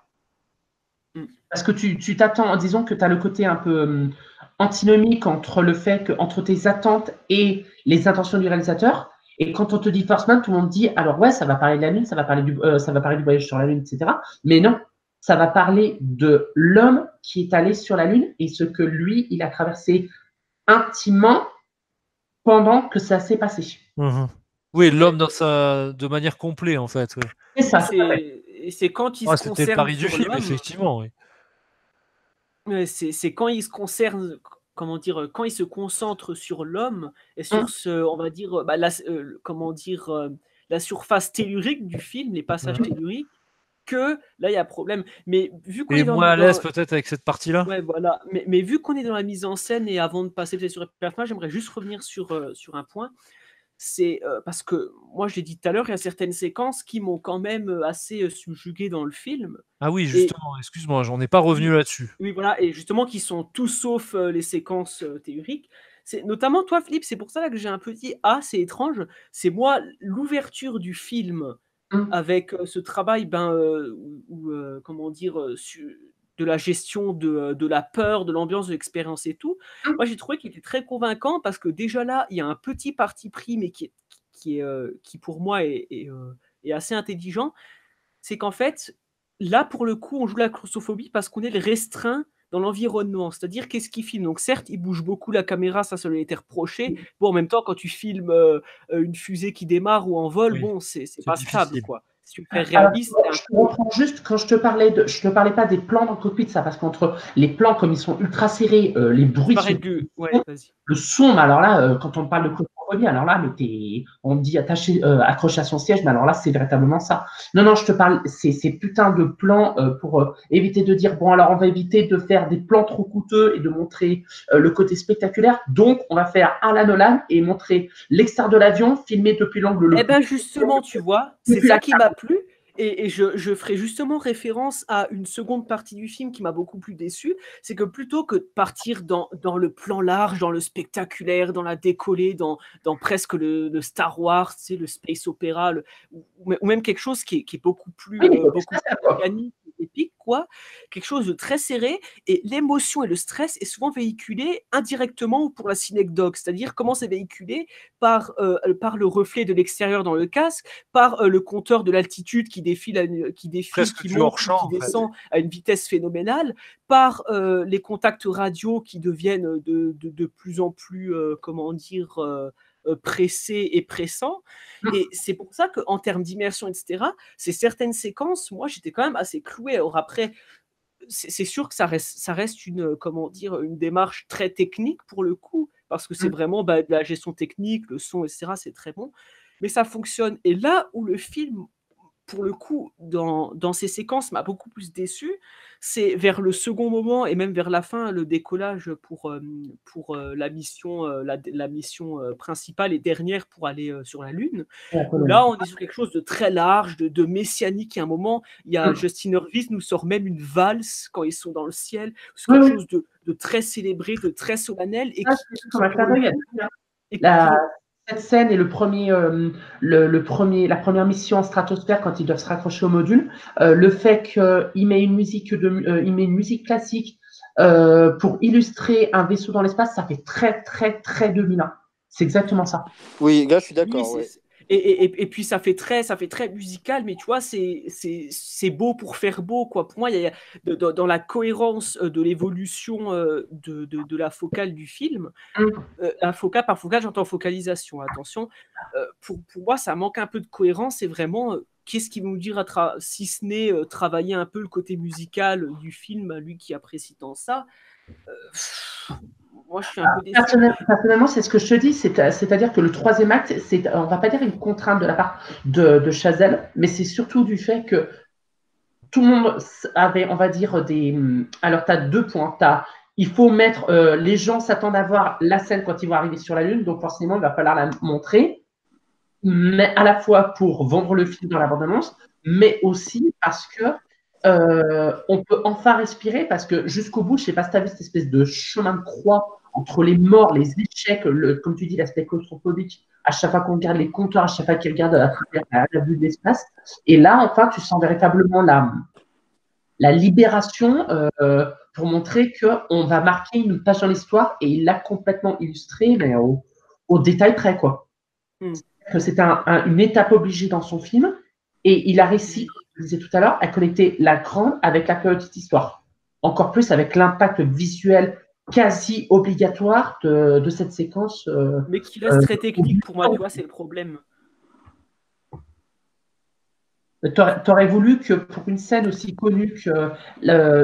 Parce que tu t'attends, disons que tu as le côté un peu antinomique entre tes attentes et les intentions du réalisateur. Et quand on te dit First Man, tout le monde dit alors ouais, ça va parler de la Lune, ça va parler du voyage sur la Lune, etc. Mais non, ça va parler de l'homme qui est allé sur la Lune et ce que lui, il a traversé intimement pendant que ça s'est passé. Oui, l'homme de manière complète, en fait. Ouais. C'est ça. Et c'est quand il Ah, se c'était le concerne pari du sur film, l'homme. effectivement. Oui. Ouais, c'est quand il se concerne, comment dire, quand il se concentre sur l'homme et sur on va dire, comment dire, la surface tellurique du film, les passages Mhm. telluriques, que là il y a problème. Mais vu qu'on Et est moins à l'aise peut-être avec cette partie-là. ouais, voilà. Mais vu qu'on est dans la mise en scène et avant de passer peut-être sur le personnage, j'aimerais juste revenir sur un point. C'est parce que moi, je l'ai dit tout à l'heure, il y a certaines séquences qui m'ont quand même assez subjugué dans le film. Ah oui, Et justement, excuse-moi, j'en ai pas revenu oui, là-dessus. oui, voilà, et justement qui sont tout sauf les séquences théoriques. C'est notamment toi, Philippe, c'est pour ça là, que j'ai un peu dit ah, c'est étrange. C'est moi l'ouverture du film avec ce travail, comment dire, de la gestion de la peur, de l'ambiance, de l'expérience et tout. Moi, j'ai trouvé qu'il était très convaincant parce que déjà là, il y a un petit parti pris, mais qui pour moi est assez intelligent. C'est qu'en fait, là, pour le coup, on joue la claustrophobie parce qu'on est restreint dans l'environnement. C'est-à-dire, qu'est-ce qu'il filme? Donc, certes, il bouge beaucoup la caméra, ça lui a été reproché. Bon, en même temps, quand tu filmes une fusée qui démarre ou en vol, Oui, bon, c'est c'est pas stable, difficile. quoi. Si tu le fais Alors, réaliste, c'est un je te peu. reprends juste quand je te parlais pas des plans dans le cockpit, ça, parce qu'entre les plans, comme ils sont ultra serrés, les bruits sont. Ouais, vas-y. Le son, mais alors là, quand on parle de claustrophobie, alors là, on dit accroché à son siège, mais alors là, c'est véritablement ça. Non, non, je te parle, ces putains de plans pour éviter de dire, bon, alors on va éviter de faire des plans trop coûteux et de montrer le côté spectaculaire. Donc, on va faire à la Nolan et montrer l'extérieur de l'avion filmé depuis l'angle le Eh plus. ben justement, tu vois, c'est Depuis ça la qui m'a plu. Et je ferai justement référence à une seconde partie du film qui m'a beaucoup plus déçu. C'est que plutôt que de partir dans le plan large, dans le spectaculaire, dans la décollée, dans presque le Star Wars, tu sais, le space opéra, ou même quelque chose qui est beaucoup plus Oui, mais beaucoup ça, plus organique, épique, quoi. Quelque chose de très serré. Et l'émotion et le stress est souvent véhiculé indirectement ou pour la synecdoque. C'est-à-dire comment c'est véhiculé par le reflet de l'extérieur dans le casque, par le compteur de l'altitude qui défile, Presque qui du monte, hors-champ, qui en fait. descend à une vitesse phénoménale, par les contacts radio qui deviennent de plus en plus, comment dire, pressés et pressants. Et c'est pour ça qu'en termes d'immersion, etc., c'est certaines séquences, moi, j'étais quand même assez cloué. Alors après, c'est sûr que ça reste une, comment dire, une démarche très technique pour le coup, parce que c'est vraiment de la gestion technique, le son, etc., c'est très bon, mais ça fonctionne. Et là où le film, pour le coup, dans ces séquences, m'a beaucoup plus déçu, c'est vers le second moment et même vers la fin, le décollage pour la mission, la mission principale et dernière pour aller sur la Lune, où là, on est sur quelque chose de très large, de messianique. Il y a un moment, il y a Justin Hurwitz nous sort même une valse quand ils sont dans le ciel. C'est quelque chose de très célébré, de très solennel. Et cette scène est la première mission en stratosphère quand ils doivent se raccrocher au module. Le fait qu'il met une musique classique pour illustrer un vaisseau dans l'espace, ça fait très, très, très 2001. C'est exactement ça. Oui, là, je suis d'accord. Oui, ouais. Et puis ça fait très musical, mais tu vois, c'est beau pour faire beau, quoi. Pour moi, il y a dans la cohérence de l'évolution de la focale du film, par focale, j'entends focalisation, attention. Pour moi, ça manque un peu de cohérence, et vraiment, qu'est-ce qu'il va nous dire si ce n'est travailler un peu le côté musical du film, lui qui apprécie tant ça. Moi, je suis un peu déçu. Personnellement, c'est ce que je te dis, c'est-à-dire que le troisième acte, on va pas dire une contrainte de la part de Chazelle, mais c'est surtout du fait que tout le monde avait, on va dire, alors, tu as 2 points. Il faut mettre, les gens s'attendent à voir la scène quand ils vont arriver sur la Lune, donc forcément, il va falloir la montrer, mais à la fois pour vendre le film dans la bande-annonce, mais aussi parce que on peut enfin respirer, parce que jusqu'au bout, je ne sais pas si tu as vu cette espèce de chemin de croix entre les morts, les échecs, comme tu dis, l'aspect claustrophobique, à chaque fois qu'on regarde les compteurs, à chaque fois qu'ils regardent à travers la vue de l'espace. Et là, enfin, tu sens véritablement la libération pour montrer qu'on va marquer une page dans l'histoire, et il l'a complètement illustré, mais au détail près, quoi. Que c'est une étape obligée dans son film, et il a réussi, comme je disais tout à l'heure, à connecter la grande avec la petite histoire. Encore plus avec l'impact visuel quasi obligatoire de cette séquence. Mais qui reste très technique pour moi, tu vois, c'est le problème. T'aurais voulu que pour une scène aussi connue que,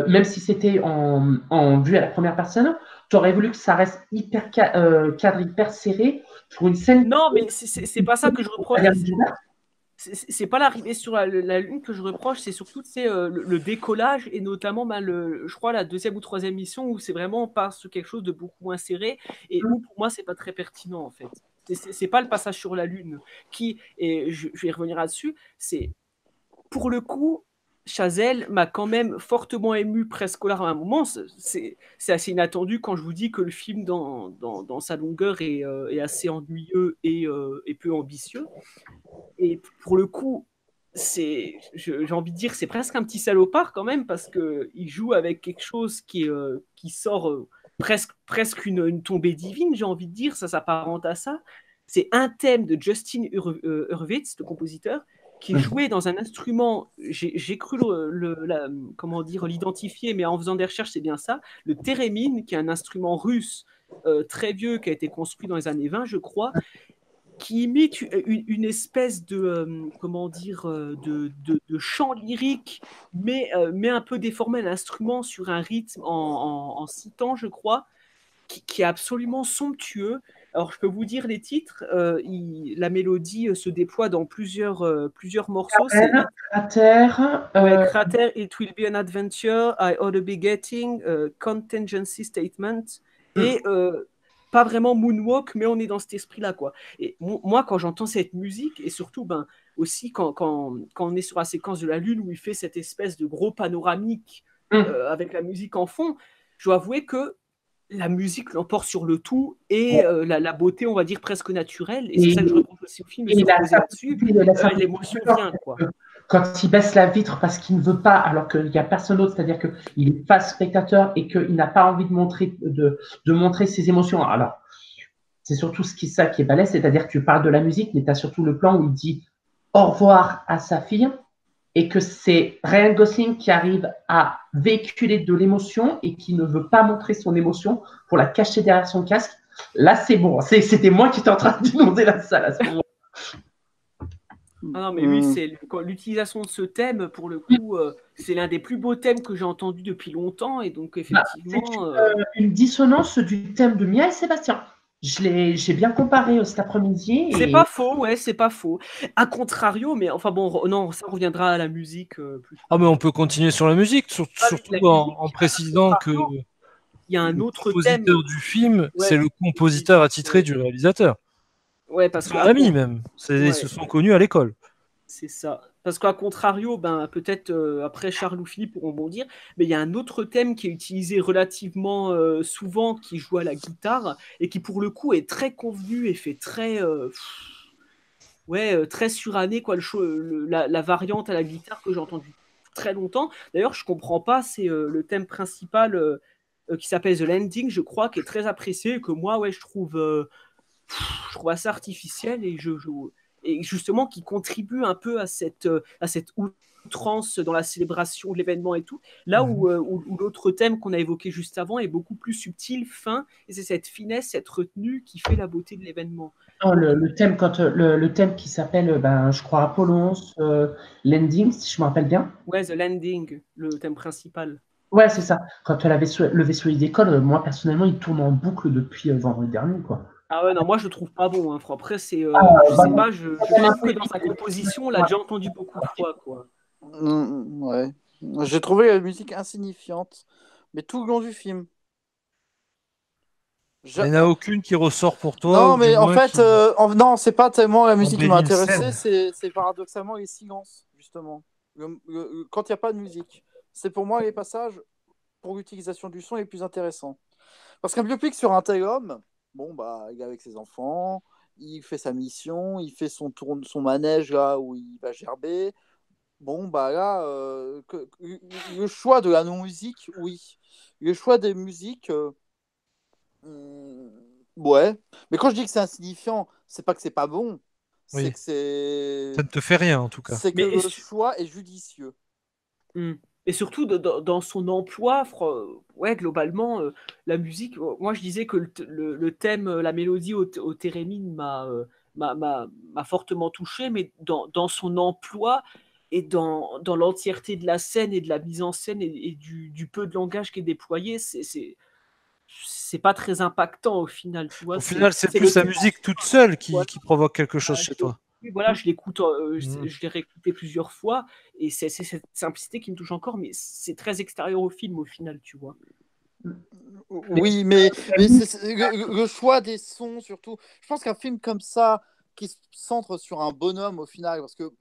même si c'était en vue à la première personne, t'aurais voulu que ça reste hyper cadre, hyper serré pour une scène. Non, mais c'est pas ça que je reproche. C'est pas l'arrivée sur la Lune que je reproche, c'est surtout le décollage et notamment je crois la deuxième ou troisième mission où c'est vraiment pas sur quelque chose de beaucoup moins serré et où pour moi c'est pas très pertinent en fait. C'est pas le passage sur la Lune qui, et je vais revenir là-dessus, c'est pour le coup, Chazelle m'a quand même fortement ému presque à un moment. C'est assez inattendu quand je vous dis que le film, dans sa longueur, est assez ennuyeux et peu ambitieux. Et pour le coup, j'ai envie de dire, c'est presque un petit salopard quand même, parce qu'il joue avec quelque chose qui sort presque une tombée divine, j'ai envie de dire, ça s'apparente à ça. C'est un thème de Justin Hurwitz, le compositeur, qui est joué dans un instrument, j'ai cru comment dire, l'identifier, mais en faisant des recherches, c'est bien ça, le thérémine, qui est un instrument russe très vieux, qui a été construit dans les années 20, je crois, qui imite une espèce de, comment dire, de chant lyrique, mais un peu déformé, l'instrument sur un rythme en 6 temps, je crois, qui est absolument somptueux. Alors, je peux vous dire les titres. La mélodie se déploie dans plusieurs morceaux. Crater, It Will Be an Adventure, I Ought to Be Getting, Contingency Statement, et pas vraiment Moonwalk, mais on est dans cet esprit-là, quoi. Et moi, quand j'entends cette musique, et surtout, aussi quand on est sur la séquence de la Lune où il fait cette espèce de gros panoramique avec la musique en fond, je dois avouer que la musique l'emporte sur le tout et la beauté, on va dire, presque naturelle. Et c'est ça que je reproche aussi au film, de se reposer là-dessus. L'émotion vient, quoi. Quand il baisse la vitre parce qu'il ne veut pas, alors qu'il n'y a personne d'autre, c'est-à-dire qu'il est face spectateur et qu'il n'a pas envie de montrer ses émotions. Alors, c'est surtout ça qui est balèze, c'est-à-dire que tu parles de la musique, mais tu as surtout le plan où il dit au revoir à sa fille et que c'est Ryan Gosling qui arrive à véhiculer de l'émotion et qui ne veut pas montrer son émotion pour la cacher derrière son casque. Là, c'est bon. C'était moi qui étais en train d'inonder la salle à ce moment. Ah non, mais oui, c'est l'utilisation de ce thème, pour le coup, c'est l'un des plus beaux thèmes que j'ai entendu depuis longtemps. Et donc, effectivement. C'est une dissonance du thème de Mia et Sébastien. J'ai bien comparé cet après-midi. C'est pas faux, ouais, c'est pas faux. A contrario, mais enfin bon, non, ça reviendra à la musique. Ah, mais on peut continuer sur la musique, surtout en précisant que il y a un autre thème. Le compositeur du film, c'est le compositeur attitré du réalisateur. Ouais, parce que ami même. Ils se sont connus à l'école. C'est ça. Parce qu'à contrario, peut-être après Charles ou Philippe pourront bondir, mais il y a un autre thème qui est utilisé relativement souvent, qui joue à la guitare, et qui pour le coup est très convenu et fait très, très suranné, quoi, la variante à la guitare que j'ai entendue très longtemps. D'ailleurs, je comprends pas, c'est le thème principal qui s'appelle The Landing, je crois, qui est très apprécié, et que moi, je trouve assez artificiel, et justement qui contribue un peu à cette outrance dans la célébration de l'événement et tout, là où l'autre thème qu'on a évoqué juste avant est beaucoup plus subtil, fin, et c'est cette finesse, cette retenue qui fait la beauté de l'événement. Oh, le thème qui s'appelle, je crois, Apollo 11 Landing, si je me rappelle bien. Ouais, The Landing, le thème principal. Ouais, c'est ça. Quand le vaisseau il décolle, moi personnellement, il tourne en boucle depuis vendredi dernier, quoi. Ah ouais, non, moi je le trouve pas bon. Hein. Après, c'est, je sais pas, je trouve que dans sa composition, on l'a déjà entendu beaucoup de fois, quoi. Ouais. J'ai trouvé la musique insignifiante, mais tout le long du film. Il n'y en a aucune qui ressort pour toi? Non, mais en fait, non, c'est pas tellement la musique qui m'a intéressé, c'est paradoxalement les silences, justement. Quand il n'y a pas de musique. C'est pour moi les passages pour l'utilisation du son les plus intéressants. Parce qu'un biopic sur un tel homme, bon, il est avec ses enfants, il fait sa mission, il fait son manège là où il va gerber. Bon, là, le choix de la non-musique, oui. Le choix des musiques, ouais. Mais quand je dis que c'est insignifiant, c'est pas que c'est pas bon. C'est que c'est. Ça ne te fait rien, en tout cas. C'est que le choix est judicieux. Et surtout, dans son emploi, globalement, la musique, moi je disais que le thème, la mélodie au thérémine m'a fortement touché, mais dans son emploi, et dans l'entièreté de la scène et de la mise en scène et du peu de langage qui est déployé, c'est pas très impactant au final, tu vois. Au final, c'est le plus la fait- musique toute seule qui Voilà. provoque quelque chose chez je- toi. Oui, voilà, je l'écoute, Mhm. je l'ai réécouté plusieurs fois, et c'est cette simplicité qui me touche encore, mais c'est très extérieur au film au final, tu vois. Oui, mais le choix des sons, surtout. Je pense qu'un film comme ça, qui se centre sur un bonhomme au final, parce que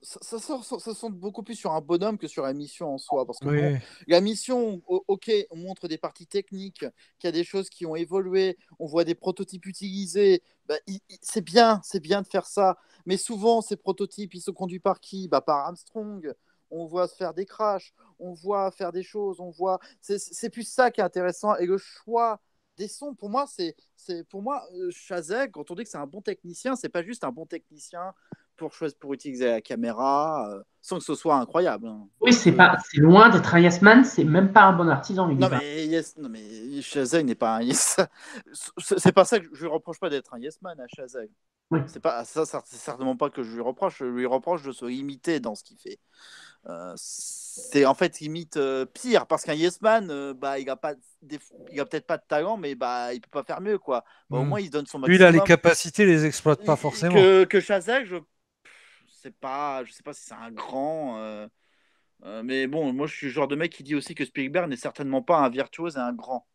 ça centre beaucoup plus sur un bonhomme que sur la mission en soi. Parce que bon, Oui. la mission, ok, on montre des parties techniques, qu'il y a des choses qui ont évolué, on voit des prototypes utilisés. Bah, c'est bien de faire ça. Mais souvent, ces prototypes, ils sont conduits par qui? Bah, par Armstrong. On voit se faire des crashs, on voit faire des choses, on voit. C'est plus ça qui est intéressant. Et le choix des sons, pour moi, pour moi, Chazelle, quand on dit que c'est un bon technicien, c'est pas juste un bon technicien pour utiliser la caméra, sans que ce soit incroyable. Hein. Oui, c'est loin d'être un yes man, c'est même pas un bon artisan. Non mais Chazelle n'est pas un yes. C'est pas ça que je lui reproche pas d'être un yes man à Chazelle. Oui. C'est pas ça, c'est certainement pas que je lui reproche. Je lui reproche de se limiter dans ce qu'il fait. C'est en fait limite pire parce qu'un yes man, bah il a peut-être pas de talent, mais bah il peut pas faire mieux quoi. Bah, au moins il donne son maximum. Lui, il a les capacités, il les exploite pas forcément. Que Chazelle, je sais pas si c'est un grand. Mais bon, moi je suis le genre de mec qui dit aussi que Spielberg n'est certainement pas un virtuose et un grand.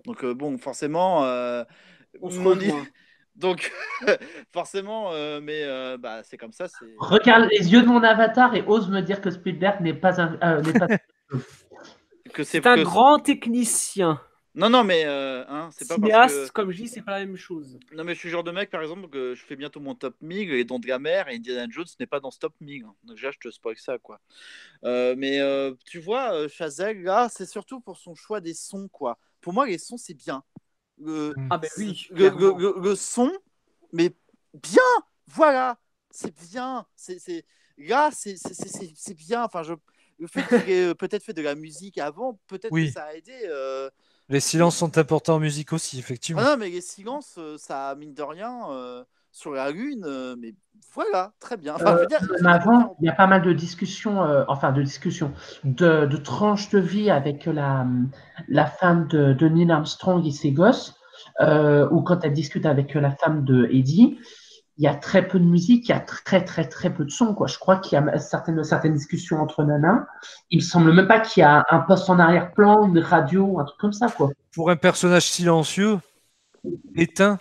Donc bon, forcément, On se rejoint. donc forcément, mais bah c'est comme ça. Regarde les yeux de mon avatar et ose me dire que Spielberg n'est pas un. C'est un grand technicien. Non, mais c'est pas parce que. Comme je dis, c'est pas la même chose. Non, mais je suis le genre de mec, par exemple, que je fais bientôt mon top 1000 et Don de la Mer et Indiana Jones n'est pas dans ce top 1000. Donc déjà, je te spoil ça, quoi. Mais tu vois, Chazelle, là, c'est surtout pour son choix des sons, quoi. Pour moi, les sons, c'est bien. Ah ben oui. Le son, mais bien, voilà, c'est bien. Là, c'est bien. Enfin, le fait qu'il ait peut-être fait de la musique avant, peut-être que ça a aidé. Les silences sont importants en musique aussi, effectivement. Ah non, mais les silences, ça mine de rien sur la lune, mais voilà, très bien. Enfin, je veux dire, avant, il y a pas mal de discussions, de tranches de vie avec la femme de Neil Armstrong et ses gosses, ou quand elle discute avec la femme de Eddie. Il y a très peu de musique, il y a très très très peu de son, quoi. Je crois qu'il y a certaines discussions entre nanas. Il me semble même pas qu'il y a un poste en arrière-plan, une radio, un truc comme ça, quoi. Pour un personnage silencieux, éteint.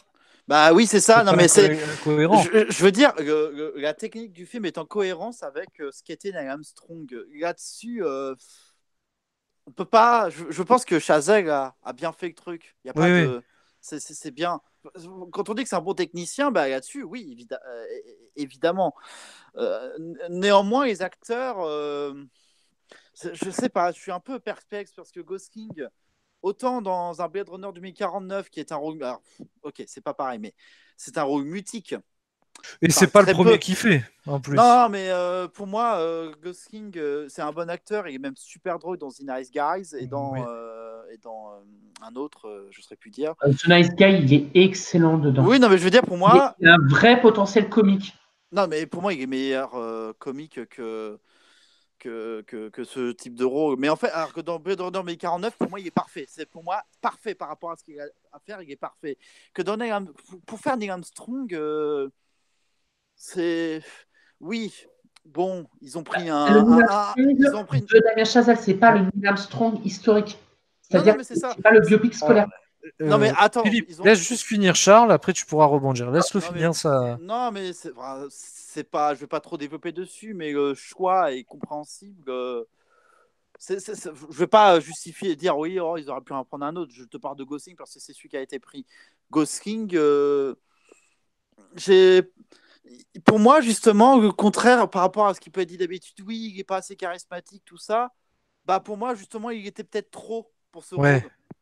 Bah oui, c'est ça. Non, mais c'est incohérent. Je veux dire, la technique du film est en cohérence avec ce qu'était Neil Armstrong. Là-dessus, on peut pas. Je pense que Chazelle a bien fait le truc. Il y a pas de. C'est bien. Quand on dit que c'est un bon technicien, bah là-dessus, oui, évidemment. Néanmoins, les acteurs, je sais pas, je suis un peu perplexe parce que Gosling, autant dans un Blade Runner 2049 qui est un rôle, alors, ok, c'est pas pareil, mais c'est un rôle mutique. Et c'est pas le premier qu'il fait, en plus. Non, mais pour moi, Gosling, c'est un bon acteur. Il est même super drôle dans The Nice Guys et dans un autre, je ne saurais plus dire. The Nice Guy, il est excellent dedans. Oui, non, mais je veux dire, pour moi. Il a un vrai potentiel comique. Non, mais pour moi, il est meilleur comique que ce type de rôle. Mais en fait, alors que dans Blade Runner 2049, pour moi, il est parfait. C'est pour moi parfait par rapport à ce qu'il a à faire. Il est parfait. Que dans pour faire Neil Armstrong. C'est oui, bon, ils ont pris de Damien Chazelle, c'est pas le Neil Armstrong historique. C'est-à-dire que c'est pas le biopic scolaire. Non mais attends, Philippe, laisse juste finir Charles, après tu pourras rebondir. Laisse-le finir ça. Non mais c'est pas, je vais pas trop développer dessus, mais le choix est compréhensible. Je vais pas justifier et dire oui, ils auraient pu en prendre un autre. Je te parle de Gosling parce que c'est celui qui a été pris. Gosling, pour moi, justement, le contraire par rapport à ce qui peut être dit d'habitude, oui, il n'est pas assez charismatique, tout ça. Bah, pour moi, justement, il était peut-être trop pour ce rôle.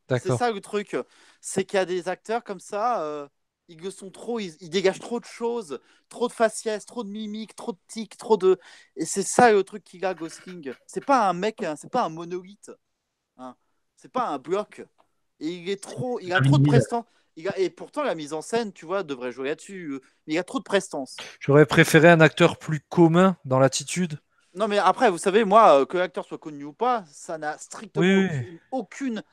C'est ça le truc. C'est qu'il y a des acteurs comme ça, ils le sont trop, ils dégagent trop de choses, trop de faciès, trop de mimiques, trop de tics, trop de. Et c'est ça le truc qu'il a, Gosling. C'est pas un mec, c'est pas un monolithe. Hein. C'est pas un bloc. Et il a trop de prestance. Et pourtant, la mise en scène, tu vois, devrait jouer là-dessus. Il y a trop de prestance. J'aurais préféré un acteur plus commun dans l'attitude. Non, mais après, vous savez, moi, que l'acteur soit connu ou pas, ça n'a strictement Oui, oui. aucune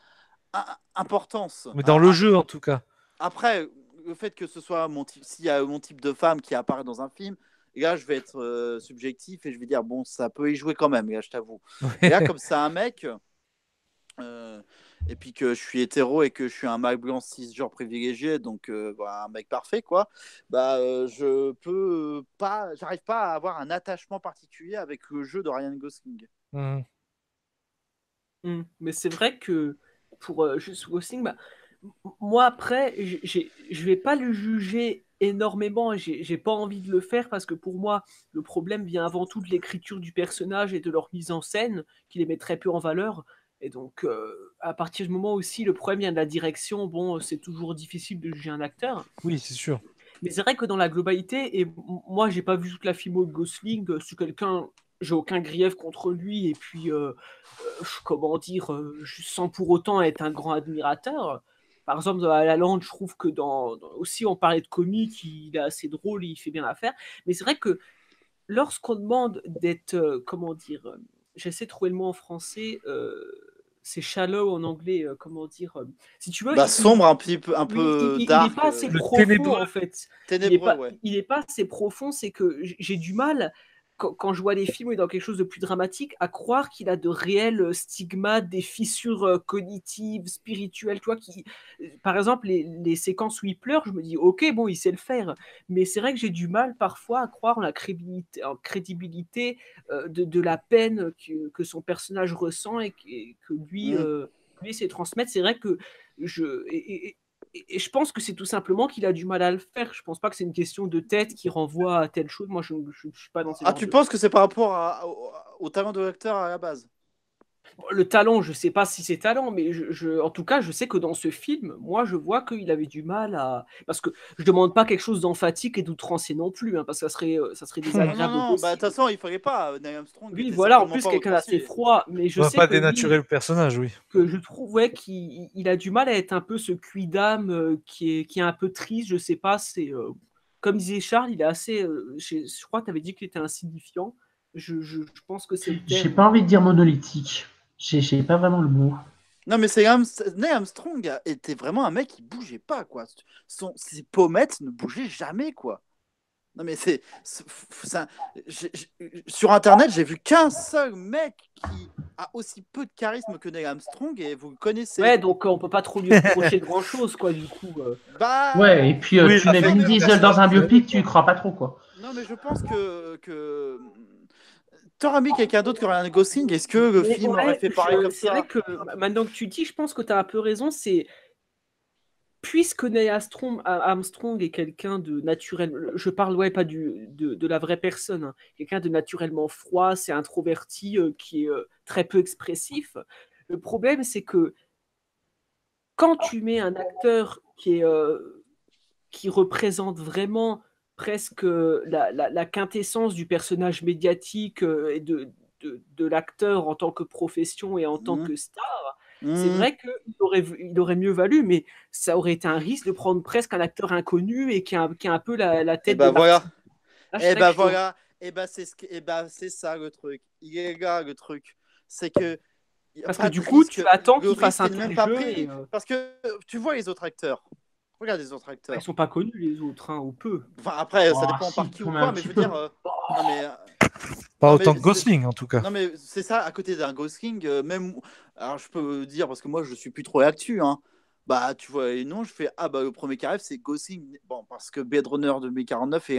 importance. Mais dans le jeu, en tout cas. Après, le fait que ce soit s'il y a mon type de femme qui apparaît dans un film, et là, je vais être subjectif et je vais dire, bon, ça peut y jouer quand même, là, je t'avoue. Et là, comme c'est un mec, et puis que je suis hétéro et que je suis un mec blanc cisgenre privilégié, donc voilà, un mec parfait, quoi, je peux pas, j'arrive pas à avoir un attachement particulier avec le jeu de Ryan Gosling. Mhm. Mais c'est vrai que pour juste Gosling, moi après, je vais pas le juger énormément et j'ai pas envie de le faire parce que pour moi, le problème vient avant tout de l'écriture du personnage et de leur mise en scène, qui les met très peu en valeur. Et donc, à partir du moment aussi, le problème vient de la direction, bon, c'est toujours difficile de juger un acteur. Oui, c'est sûr. Mais c'est vrai que dans la globalité, et moi, j'ai pas vu toute la filmo de Gosling, c'est quelqu'un, j'ai aucun grief contre lui, et puis, comment dire, sans pour autant être un grand admirateur. Par exemple, dans La La Land, je trouve que aussi, on parlait de comique, il est assez drôle, il fait bien l'affaire. Mais c'est vrai que lorsqu'on demande d'être, comment dire, j'essaie de trouver le mot en français, c'est shallow en anglais, comment dire, si tu veux, Sombre, un peu oui, il dark. n'est pas assez Le profond ténébreux. en fait. Ténébreux, ouais. Il n'est pas assez profond, c'est que j'ai du mal, quand je vois des films où il est dans quelque chose de plus dramatique, à croire qu'il a de réels stigmates, des fissures cognitives, spirituelles, tu vois, par exemple, les séquences où il pleure, je me dis, ok, bon, il sait le faire, mais c'est vrai que j'ai du mal parfois à croire en la crédibilité de la peine que son personnage ressent et que lui sait transmettre. C'est vrai que et je pense que c'est tout simplement qu'il a du mal à le faire. Je pense pas que c'est une question de tête qui renvoie à telle chose. Moi, je suis pas dans ces Tu penses que c'est par rapport au talent de l'acteur à la base? Le talent, je sais pas si c'est talent, mais en tout cas, je sais que dans ce film, moi, je vois qu'il avait du mal à... Parce que je demande pas quelque chose d'emphatique et d'outrancier non plus, hein, parce que ça serait désagréable. Non, de toute façon, il fallait pas. Neil Armstrong oui, était voilà, en certainement plus, pas quelqu'un d'assez outrancier. froid, mais je On va sais pas que dénaturer le personnage, oui. que je trouve qu'il a du mal à être un peu ce quidam qui est un peu triste, je sais pas, c'est... comme disait Charles, il est assez... je crois que tu avais dit qu'il était insignifiant. Je pense que c'est le terme. J'ai pas envie de dire monolithique. J'ai pas vraiment le mot. Non, mais Neil Armstrong était vraiment un mec qui bougeait pas, quoi. Ses pommettes ne bougeaient jamais, quoi. Non, mais sur Internet, j'ai vu qu'un seul mec qui a aussi peu de charisme que Neil Armstrong et vous le connaissez. Ouais, donc on peut pas trop lui reprocher grand-chose, quoi, du coup. Ouais, et puis oui, tu mets Vin Diesel dans un biopic, tu y crois pas trop, quoi. Non, mais je pense que t'aurais mis quelqu'un d'autre que Ryan Gosling, est-ce que le film aurait fait pareil comme ça? C'est vrai que maintenant que tu dis, je pense que tu as un peu raison, c'est puisque Neil Armstrong est quelqu'un de naturel, je parle pas de la vraie personne, hein, quelqu'un de naturellement froid, c'est introverti, qui est très peu expressif. Le problème, c'est que quand tu mets un acteur qui représente vraiment presque la quintessence du personnage médiatique et de l'acteur en tant que profession et en tant que star, c'est vrai qu'il aurait mieux valu, mais ça aurait été un risque de prendre presque un acteur inconnu et qui a un peu la tête de voilà. Là, voilà. C'est ça le truc. Il est là le truc. C'est que. Parce que du coup, tu attends qu'il fasse un tel jeu. Parce que tu vois les autres acteurs. Regarde les autres acteurs. Ils sont pas connus, les autres, hein, ou peu. Enfin, après, ça dépend par qui ou quoi, mais je veux dire. Pas autant que Gosling, en tout cas. Non, mais c'est ça, à côté d'un Gosling, même. Alors, je peux dire, parce que moi, je suis plus trop actu, hein. Bah, tu vois, et non, je fais le premier qui arrive, c'est Gosling. Bon, parce que Blade Runner 2049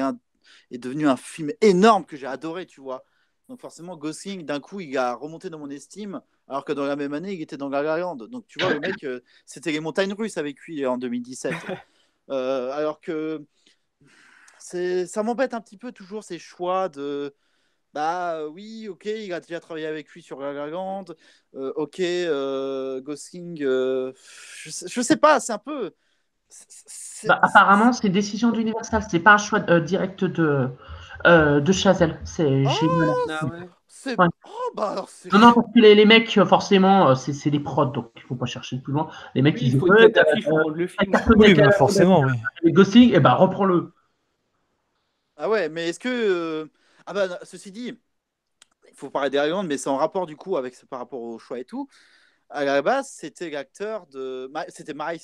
est devenu un film énorme que j'ai adoré, tu vois. Donc, forcément, Gosling, d'un coup, il a remonté dans mon estime, alors que dans la même année, il était dans La La Land. Donc, tu vois, le mec, c'était les montagnes russes avec lui en 2017. Alors que ça m'embête un petit peu toujours ces choix de. Oui, ok, il a déjà travaillé avec lui sur La La Land. Ok, Gosling, je sais pas, c'est un peu. Apparemment, c'est une décision d'Universal, c'est pas un choix direct de Chazelle. Non, parce que les mecs, forcément, c'est des prods, donc il faut pas chercher plus loin. Les mecs, il faut une tête d'affiche pour rendre le film. Oui, forcément, oui. Les Gosling, reprends-le. Ah ouais, mais est-ce que. ceci dit, faut parler d'Ireland, mais c'est en rapport du coup avec par rapport au choix et tout. À la base, c'était l'acteur de. C'était Miles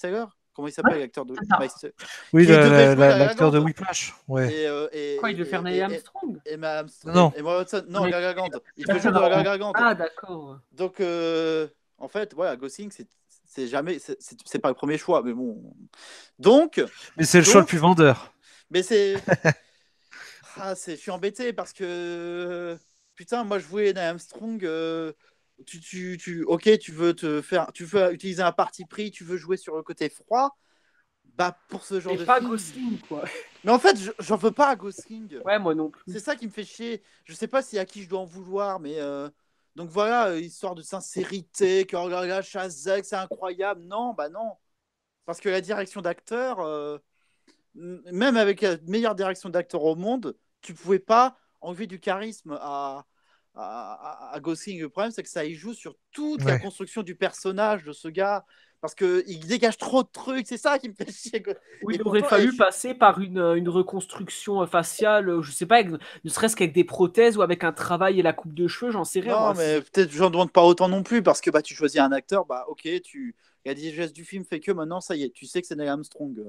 Teller. Comment il s'appelle, l'acteur de Miles Teller Oui, qui devait jouer l'acteur de Land. Whiplash. Ouais. Quoi, il devait faire Neil Armstrong? Emma Non. Watson. Non, Mais- La La Land. Il devait jouer dans La La Land. Ah, d'accord. Donc, en fait, voilà, Gosling, c'est jamais. C'est pas le premier choix, mais bon. Donc. Mais c'est le choix le plus vendeur. Mais c'est. Je suis embêté parce que. Putain, moi, je voulais Neil Armstrong. Ok, tu veux utiliser un parti pris, tu veux jouer sur le côté froid, bah pour ce genre Et de pas film. Gosling, quoi. Mais en fait, j'en veux pas à Gosling. Ouais, moi non plus. C'est ça qui me fait chier. Je sais pas si à qui je dois en vouloir, mais donc voilà, histoire de sincérité, que oh là là, Chazelle, c'est incroyable. Non, bah non, parce que la direction d'acteur, même avec la meilleure direction d'acteur au monde, tu pouvais pas enlever du charisme à Gosling. Le problème, c'est que ça y joue sur toute la construction du personnage de ce gars, parce qu'il dégage trop de trucs. C'est ça qui me fait chier. Oui, Et il aurait pourtant, fallu passer par une reconstruction faciale, je sais pas, ne serait-ce qu'avec des prothèses ou avec un travail et la coupe de cheveux, j'en sais rien. Non, moi. mais peut-être j'en demande pas autant non plus, parce que bah, tu choisis un acteur, bah ok, la digeste du film fait que maintenant, ça y est, tu sais que c'est Neil Armstrong.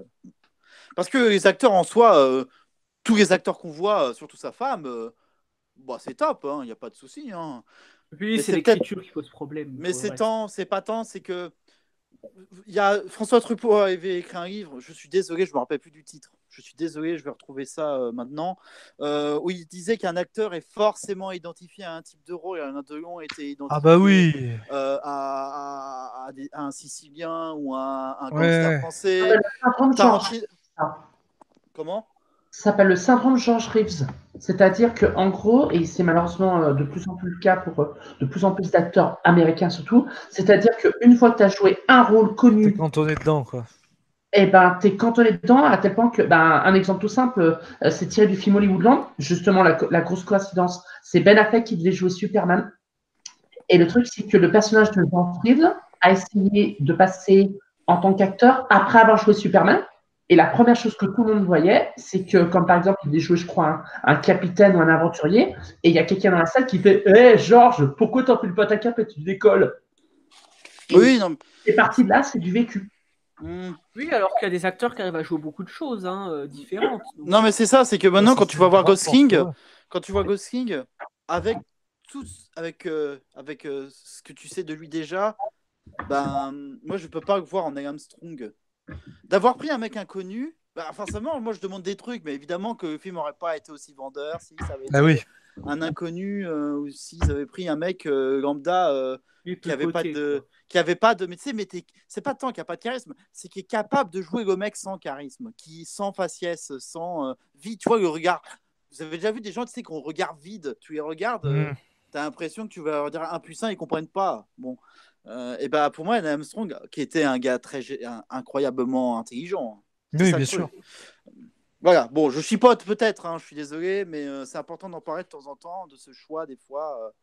Parce que les acteurs en soi, tous les acteurs qu'on voit, surtout sa femme, bah, c'est top, il n'y a pas de souci. Hein. Oui, Mais c'est c'est l'écriture qui pose problème. Mais pour le reste. c'est pas tant, c'est que François Truffaut avait écrit un livre, je suis désolé, je me rappelle plus du titre. Je suis désolé, je vais retrouver ça maintenant. Où il disait qu'un acteur est forcément identifié à un type de rôle. Alain Delon était identifié Ah bah oui. à un Sicilien ou à un Ouais. gangster français. Le syndrome George. Comment? Ça s'appelle le syndrome George Reeves. C'est-à-dire que, en gros, et c'est malheureusement de plus en plus le cas pour de plus en plus d'acteurs américains surtout, c'est-à-dire qu'une fois que tu as joué un rôle T'es connu, cantonné dedans, quoi. eh ben, tu es cantonné dedans à tel point que, un exemple tout simple, c'est tiré du film Hollywoodland. Justement, la grosse coïncidence, c'est Ben Affleck qui devait jouer Superman. Et le truc, c'est que le personnage de George Reeves a essayé de passer en tant qu'acteur après avoir joué Superman. Et la première chose que tout le monde voyait, c'est que, comme par exemple, il devait jouer, je crois, un capitaine ou un aventurier, et il y a quelqu'un dans la salle qui fait Hé, Georges, pourquoi t'enfiles pas ta cape et tu décolles? Oui, non. Et parti de là, c'est du vécu. Oui, alors qu'il y a des acteurs qui arrivent à jouer beaucoup de choses différentes. Donc. Non, mais c'est ça, c'est que maintenant, quand tu vas voir Gosling, avec ce que tu sais de lui déjà, moi je peux pas le voir en Neil Armstrong. D'avoir pris un mec inconnu, forcément, moi je demande des trucs, mais évidemment que le film n'aurait pas été aussi vendeur si ça avait été un inconnu ou s'ils avaient pris un mec lambda qui avait pas de. Mais tu sais, c'est pas tant qu'il n'y a pas de charisme, c'est qu'il est capable de jouer le mec sans charisme, sans faciès, sans vie. Tu vois, le regard. Vous avez déjà vu des gens, tu sais, qu'on regard vide. Tu les regardes, tu as l'impression que tu vas leur dire impuissant, ils comprennent pas. Bon. Et pour moi, Neil Armstrong, qui était un gars incroyablement intelligent. Oui, bien sûr. Voilà, bon, je chipote peut-être, je suis désolé, mais c'est important d'en parler de temps en temps, de ce choix, des fois.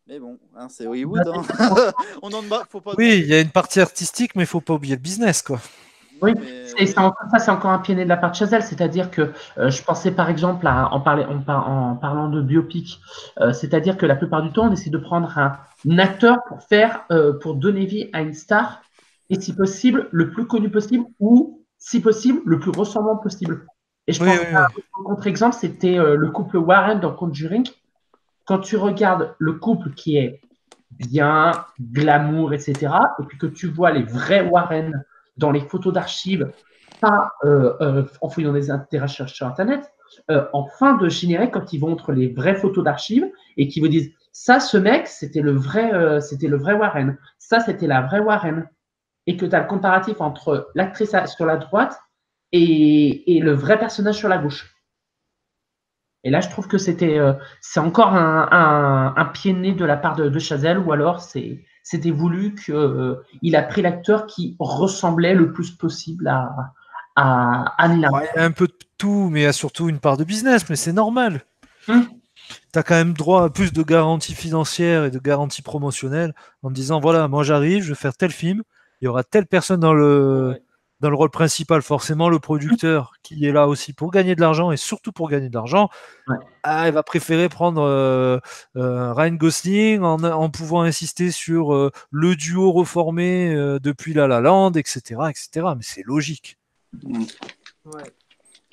Mais bon, c'est Hollywood. Faut pas oui, il y a une partie artistique, mais il ne faut pas oublier le business, quoi. Oui, c'est encore un pied né de la part de Chazelle, c'est-à-dire que je pensais par exemple en parlant de biopic, c'est-à-dire que la plupart du temps on essaie de prendre un acteur pour donner vie à une star et si possible le plus connu possible ou si possible le plus ressemblant possible. Et je pense qu'un contre-exemple c'était le couple Warren dans Conjuring. Quand tu regardes le couple qui est bien, glamour, etc., et puis que tu vois les vrais Warren dans les photos d'archives, pas en fouillant des recherches sur Internet, en fin de générique, quand ils vont entre les vraies photos d'archives et qu'ils vous disent ça, ce mec, c'était le vrai Warren, ça, c'était la vraie Warren, et que tu as le comparatif entre l'actrice sur la droite et le vrai personnage sur la gauche. Et là, je trouve que c'est encore un pied de nez de la part de Chazelle, ou alors c'était voulu qu'il a pris l'acteur qui ressemblait le plus possible à Neil Armstrong. Il y a un peu de tout, mais il y a surtout une part de business, mais c'est normal. Tu as quand même droit à plus de garanties financières et de garanties promotionnelles en te disant, voilà, moi j'arrive, je vais faire tel film, il y aura telle personne dans le dans le rôle principal, forcément, le producteur qui est là aussi pour gagner de l'argent et surtout pour gagner de l'argent, Ouais. il va préférer prendre Ryan Gosling en pouvant insister sur le duo reformé depuis La La Land, etc., etc. Mais c'est logique. Ouais.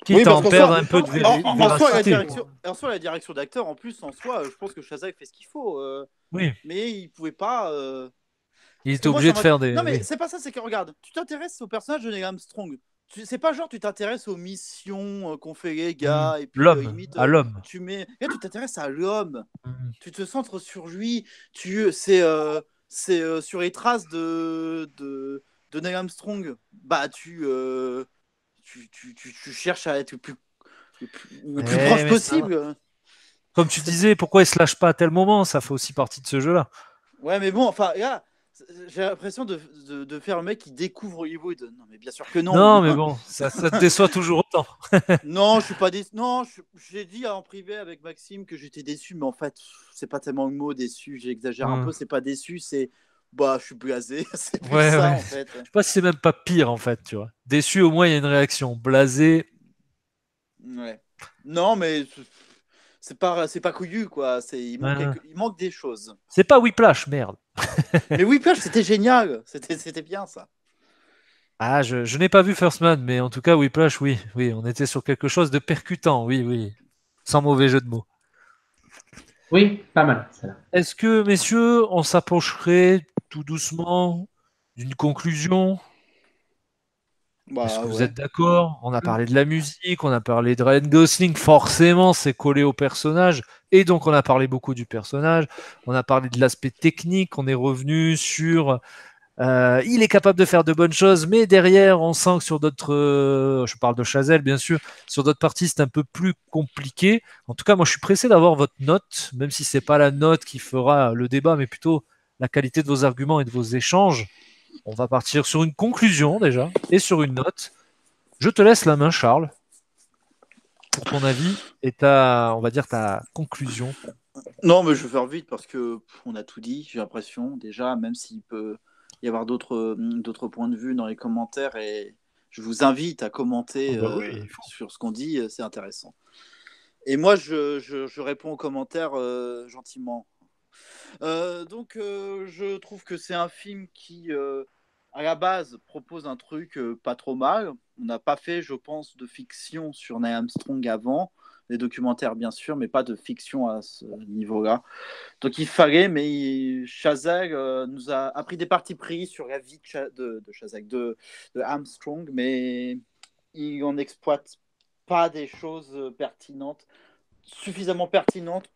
Quitte à parce en qu'en perdre soi- un peu de En soi, véracité. la direction d'acteur, en plus, en soi, je pense que Shazak fait ce qu'il faut. Oui, Mais il pouvait pas. il Parce était que moi, obligé ça de m'a. faire des. Non, mais Oui. c'est pas ça, c'est que regarde, tu t'intéresses au personnage de Neil Armstrong. C'est pas genre tu t'intéresses aux missions qu'ont fait les gars, et puis L'homme, limite, à l'homme. tu mets. Là, tu t'intéresses à l'homme. Mm. Tu te centres sur lui. C'est sur les traces de Neil Armstrong. Bah, tu cherches à être le plus proche Mais ça va. possible. Comme tu disais, pourquoi il se lâche pas à tel moment? Ça fait aussi partie de ce jeu-là. Ouais, mais bon, enfin, là, j'ai l'impression de faire le mec qui découvre Hollywood. Non, mais bien sûr que non. Non, mais bon, ça te déçoit toujours autant. Non, je suis pas déçu. Non, j'ai dit en privé avec Maxime que j'étais déçu, mais en fait, c'est pas tellement le mot déçu. J'exagère un peu. C'est pas déçu, c'est bah, je suis blasé. C'est plus Ouais, ça ouais. en fait. Je sais pas si c'est même pas pire en fait, tu vois. Déçu, au moins il y a une réaction. Blasé, Ouais. Non, mais c'est pas couillu quoi. Il manque des choses. c'est pas Whiplash, merde. Mais Whiplash, c'était génial. C'était bien ça. Ah, je n'ai pas vu First Man, mais en tout cas Whiplash, oui, oui, on était sur quelque chose de percutant, oui, oui. Sans mauvais jeu de mots. Oui, pas mal, celle-là. Est-ce que, messieurs, on s'approcherait tout doucement d'une conclusion? Est-ce Bah que vous ouais. êtes d'accord? On a parlé de la musique, on a parlé de Ryan Gosling, forcément c'est collé au personnage, et donc on a parlé beaucoup du personnage, on a parlé de l'aspect technique, on est revenu sur il est capable de faire de bonnes choses, mais derrière on sent que sur d'autres, je parle de Chazelle bien sûr, sur d'autres parties c'est un peu plus compliqué. En tout cas moi je suis pressé d'avoir votre note, même si c'est pas la note qui fera le débat, mais plutôt la qualité de vos arguments et de vos échanges. On va partir sur une conclusion déjà et sur une note. Je te laisse la main, Charles, pour ton avis et on va dire ta conclusion. Non, mais je vais faire vite parce que on a tout dit, j'ai l'impression déjà, même s'il peut y avoir d'autres points de vue dans les commentaires et je vous invite à commenter Bah oui, il faut. sur ce qu'on dit, c'est intéressant. Et moi, je réponds aux commentaires gentiment. Donc, je trouve que c'est un film qui, à la base, propose un truc pas trop mal. On n'a pas fait, je pense, de fiction sur Neil Armstrong avant. Des documentaires, bien sûr, mais pas de fiction à ce niveau-là. Donc, il fallait, mais Chazelle nous a pris des partis pris sur la vie de Chazelle, de Armstrong, mais il n'en exploite pas des choses pertinentes, suffisamment pertinentes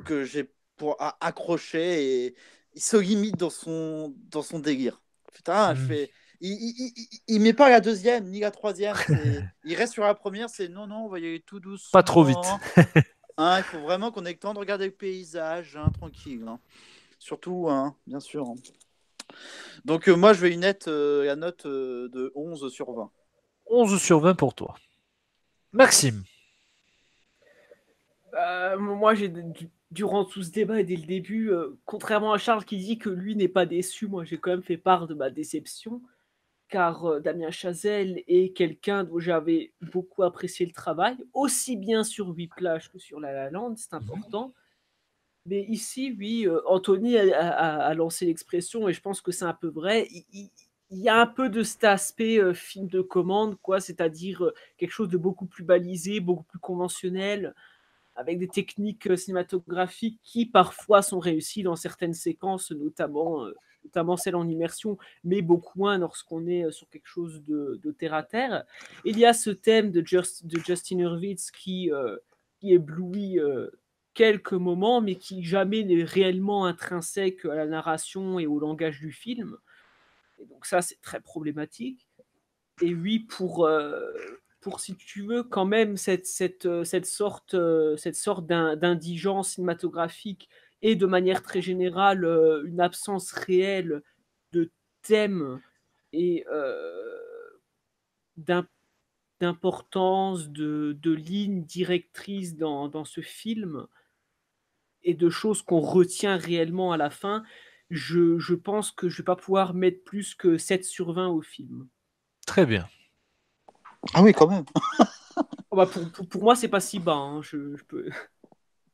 que j'ai pour accrocher et il se limite dans son délire. Putain, il met pas la deuxième ni la troisième. Il reste sur la première, c'est non, on va y aller tout doucement. Pas trop vite. Hein, il faut vraiment qu'on ait le temps de regarder le paysage, hein, tranquille. Hein. Surtout, hein, bien sûr. Hein. Donc, moi, je vais la note de 11 sur 20. 11 sur 20 pour toi. Maxime. Moi, durant tout ce débat et dès le début, contrairement à Charles qui dit que lui n'est pas déçu, moi j'ai quand même fait part de ma déception, car Damien Chazelle est quelqu'un dont j'avais beaucoup apprécié le travail, aussi bien sur Whiplash que sur La La Land, c'est important. Mais ici, oui, Anthony a lancé l'expression, et je pense que c'est un peu vrai. Il y a un peu de cet aspect film de commande, quoi, c'est-à-dire quelque chose de beaucoup plus balisé, beaucoup plus conventionnel, avec des techniques cinématographiques qui parfois sont réussies dans certaines séquences, notamment celles en immersion, mais beaucoup moins lorsqu'on est sur quelque chose de terre à terre. Il y a ce thème de Justin Hurwitz qui éblouit quelques moments, mais qui jamais n'est réellement intrinsèque à la narration et au langage du film. Et donc ça, c'est très problématique. Et oui, pour si tu veux, quand même, cette sorte d'indigence cinématographique et de manière très générale, une absence réelle de thème et d'importance, de lignes directrices dans ce film et de choses qu'on retient réellement à la fin, je pense que je ne vais pas pouvoir mettre plus que 7 sur 20 au film. Très bien. Ah oui, quand même. Oh, bah, pour moi, c'est pas si bas. Hein. Je peux...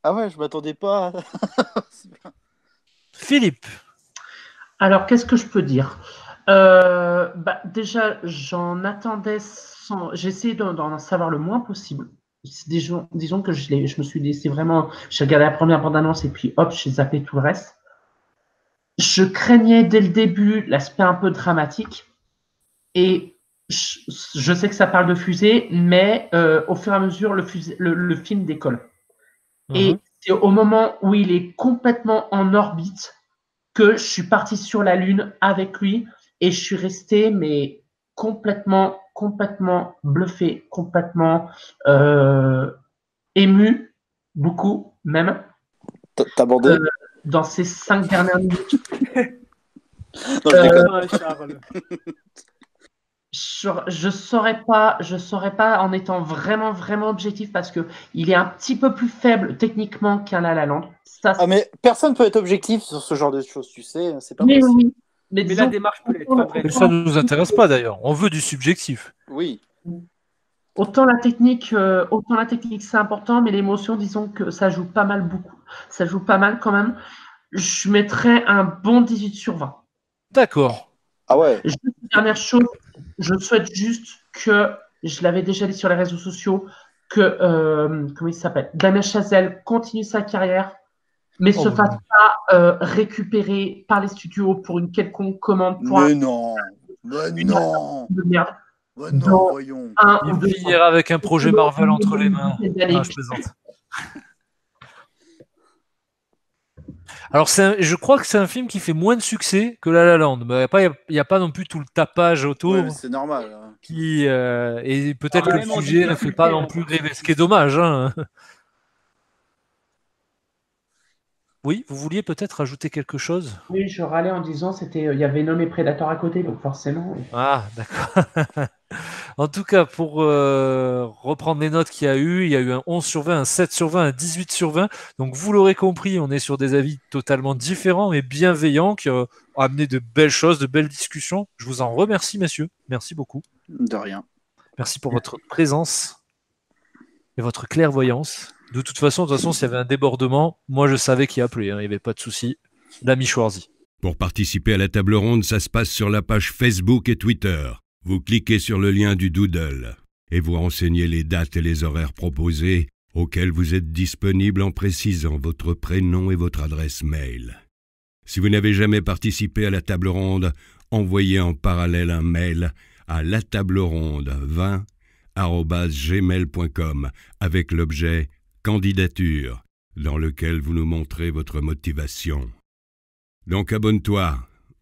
Ah ouais, je m'attendais pas. Philippe. Alors, qu'est-ce que je peux dire? Déjà, j'en attendais sans. J'ai essayé d'en savoir le moins possible. Disons que je me suis laissé vraiment. J'ai regardé la première bande-annonce et puis hop, j'ai zappé tout le reste. Je craignais dès le début l'aspect un peu dramatique. Et je sais que ça parle de fusée, mais au fur et à mesure, le film décolle. Et c'est au moment où il est complètement en orbite que je suis parti sur la Lune avec lui et je suis resté mais complètement bluffé, complètement ému, beaucoup même. T'as bandé dans ces 5 dernières minutes. Non, je déconne. Charles. Je saurais pas en étant vraiment objectif parce que il est un petit peu plus faible techniquement qu'un La La Land. Ça, Ah mais personne peut être objectif sur ce genre de choses, tu sais, c'est pas mais possible. oui. Mais la démarche peut l'être. Mais ça ne nous intéresse pas d'ailleurs. On veut du subjectif. Oui. Autant la technique c'est important, mais l'émotion, disons que ça joue pas mal Ça joue pas mal quand même. Je mettrais un bon 18 sur 20. D'accord. Ah ouais. Juste une dernière chose, je souhaite juste que, je l'avais déjà dit sur les réseaux sociaux, que, comment il s'appelle, Damien Chazelle continue sa carrière, mais se fasse pas récupérer par les studios pour une quelconque commande. Mais non. Mais non. De merde. Mais non, voyons. Il finira avec un projet Marvel entre les mains. Ah, je plaisante. Alors, je crois que c'est un film qui fait moins de succès que La La Land. Il n'y a pas non plus tout le tapage autour. Ouais, c'est normal. Hein. Et peut-être que le sujet ne fait pas non plus rêver, ce qui est dommage. Hein. Oui, vous vouliez peut-être rajouter quelque chose? Oui, je râlais en disant il y avait Nommé Prédateur à côté, donc forcément. Ah, d'accord. En tout cas, pour reprendre les notes qu'il y a eu, il y a eu un 11 sur 20, un 7 sur 20, un 18 sur 20. Donc vous l'aurez compris, on est sur des avis totalement différents mais bienveillants qui ont amené de belles choses, de belles discussions. Je vous en remercie, messieurs. Merci beaucoup. De rien. Merci pour votre présence et votre clairvoyance. De toute façon, s'il y avait un débordement, moi je savais qui appeler, hein, il n'y avait pas de souci. L'ami Schwarzy. Pour participer à la table ronde, ça se passe sur la page Facebook et Twitter. Vous cliquez sur le lien du Doodle et vous renseignez les dates et les horaires proposés auxquels vous êtes disponible en précisant votre prénom et votre adresse mail. Si vous n'avez jamais participé à la table ronde, envoyez en parallèle un mail à latableronde20@gmail.com avec l'objet « Candidature » dans lequel vous nous montrez votre motivation. Donc abonne-toi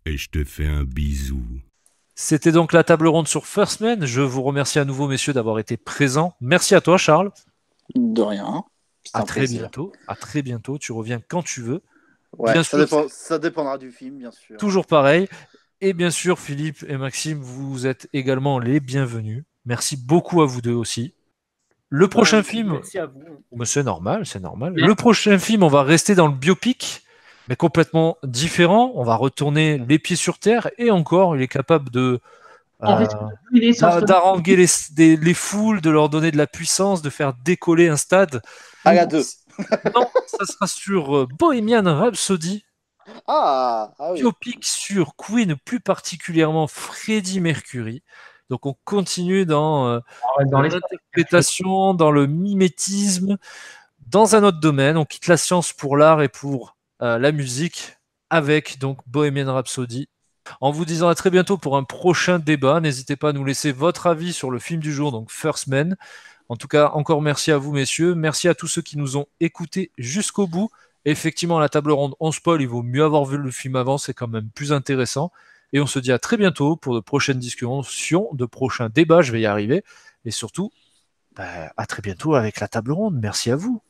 et je te fais un bisou. C'était donc la table ronde sur First Man. Je vous remercie à nouveau, messieurs, d'avoir été présents. Merci à toi, Charles. De rien. À très bientôt. À très bientôt. Tu reviens quand tu veux. Ouais, bien ça, sûr, ça dépendra du film, bien sûr. Toujours pareil. Et bien sûr, Philippe et Maxime, vous êtes également les bienvenus. Merci beaucoup à vous deux aussi. Le prochain film... Merci à vous. Mais c'est normal, c'est normal. Le prochain film, on va rester dans le biopic, mais complètement différent. On va retourner les pieds sur terre et encore, il est capable de d'haranguer les foules, de leur donner de la puissance, de faire décoller un stade. À la 2. Non, ça sera sur Bohemian Rhapsody. Ah oui. Biopic sur Queen, plus particulièrement Freddie Mercury. Donc on continue dans l'interprétation, dans le mimétisme, dans un autre domaine. On quitte la science pour l'art et pour la musique avec donc Bohemian Rhapsody. En vous disant à très bientôt pour un prochain débat. N'hésitez pas à nous laisser votre avis sur le film du jour, donc First Man. En tout cas, encore merci à vous, messieurs. Merci à tous ceux qui nous ont écoutés jusqu'au bout. Effectivement, à la table ronde, on spoil, il vaut mieux avoir vu le film avant, c'est quand même plus intéressant. Et on se dit à très bientôt pour de prochaines discussions, de prochains débats, je vais y arriver. Et surtout, à très bientôt avec la table ronde. Merci à vous.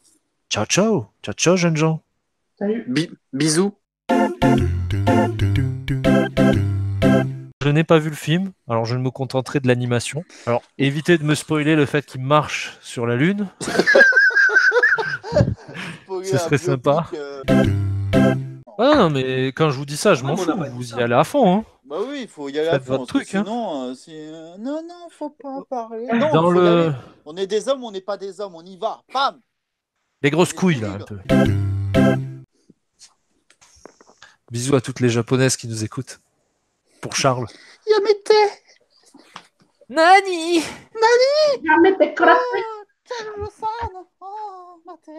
Ciao, ciao. Ciao, ciao, jeunes gens. Salut. Bisous. Je n'ai pas vu le film, alors je ne me contenterai de l'animation. Alors, évitez de me spoiler le fait qu'il marche sur la Lune. Ce serait sympa. Ah non, mais quand je vous dis ça, je m'en fous. Vous y allez à fond. Hein. Bah oui, il faut y aller à Faites fond. votre Parce que truc, hein. sinon, non, faut pas parler. Non, Dans faut y le... aller. On est des hommes, on n'est pas des hommes, on y va. Bam! Les grosses Les couilles, là, un couilles. peu. Bisous à toutes les japonaises qui nous écoutent. Pour Charles. Yamete! Nani Yamete kurasai. Charles-san! Oh, mate.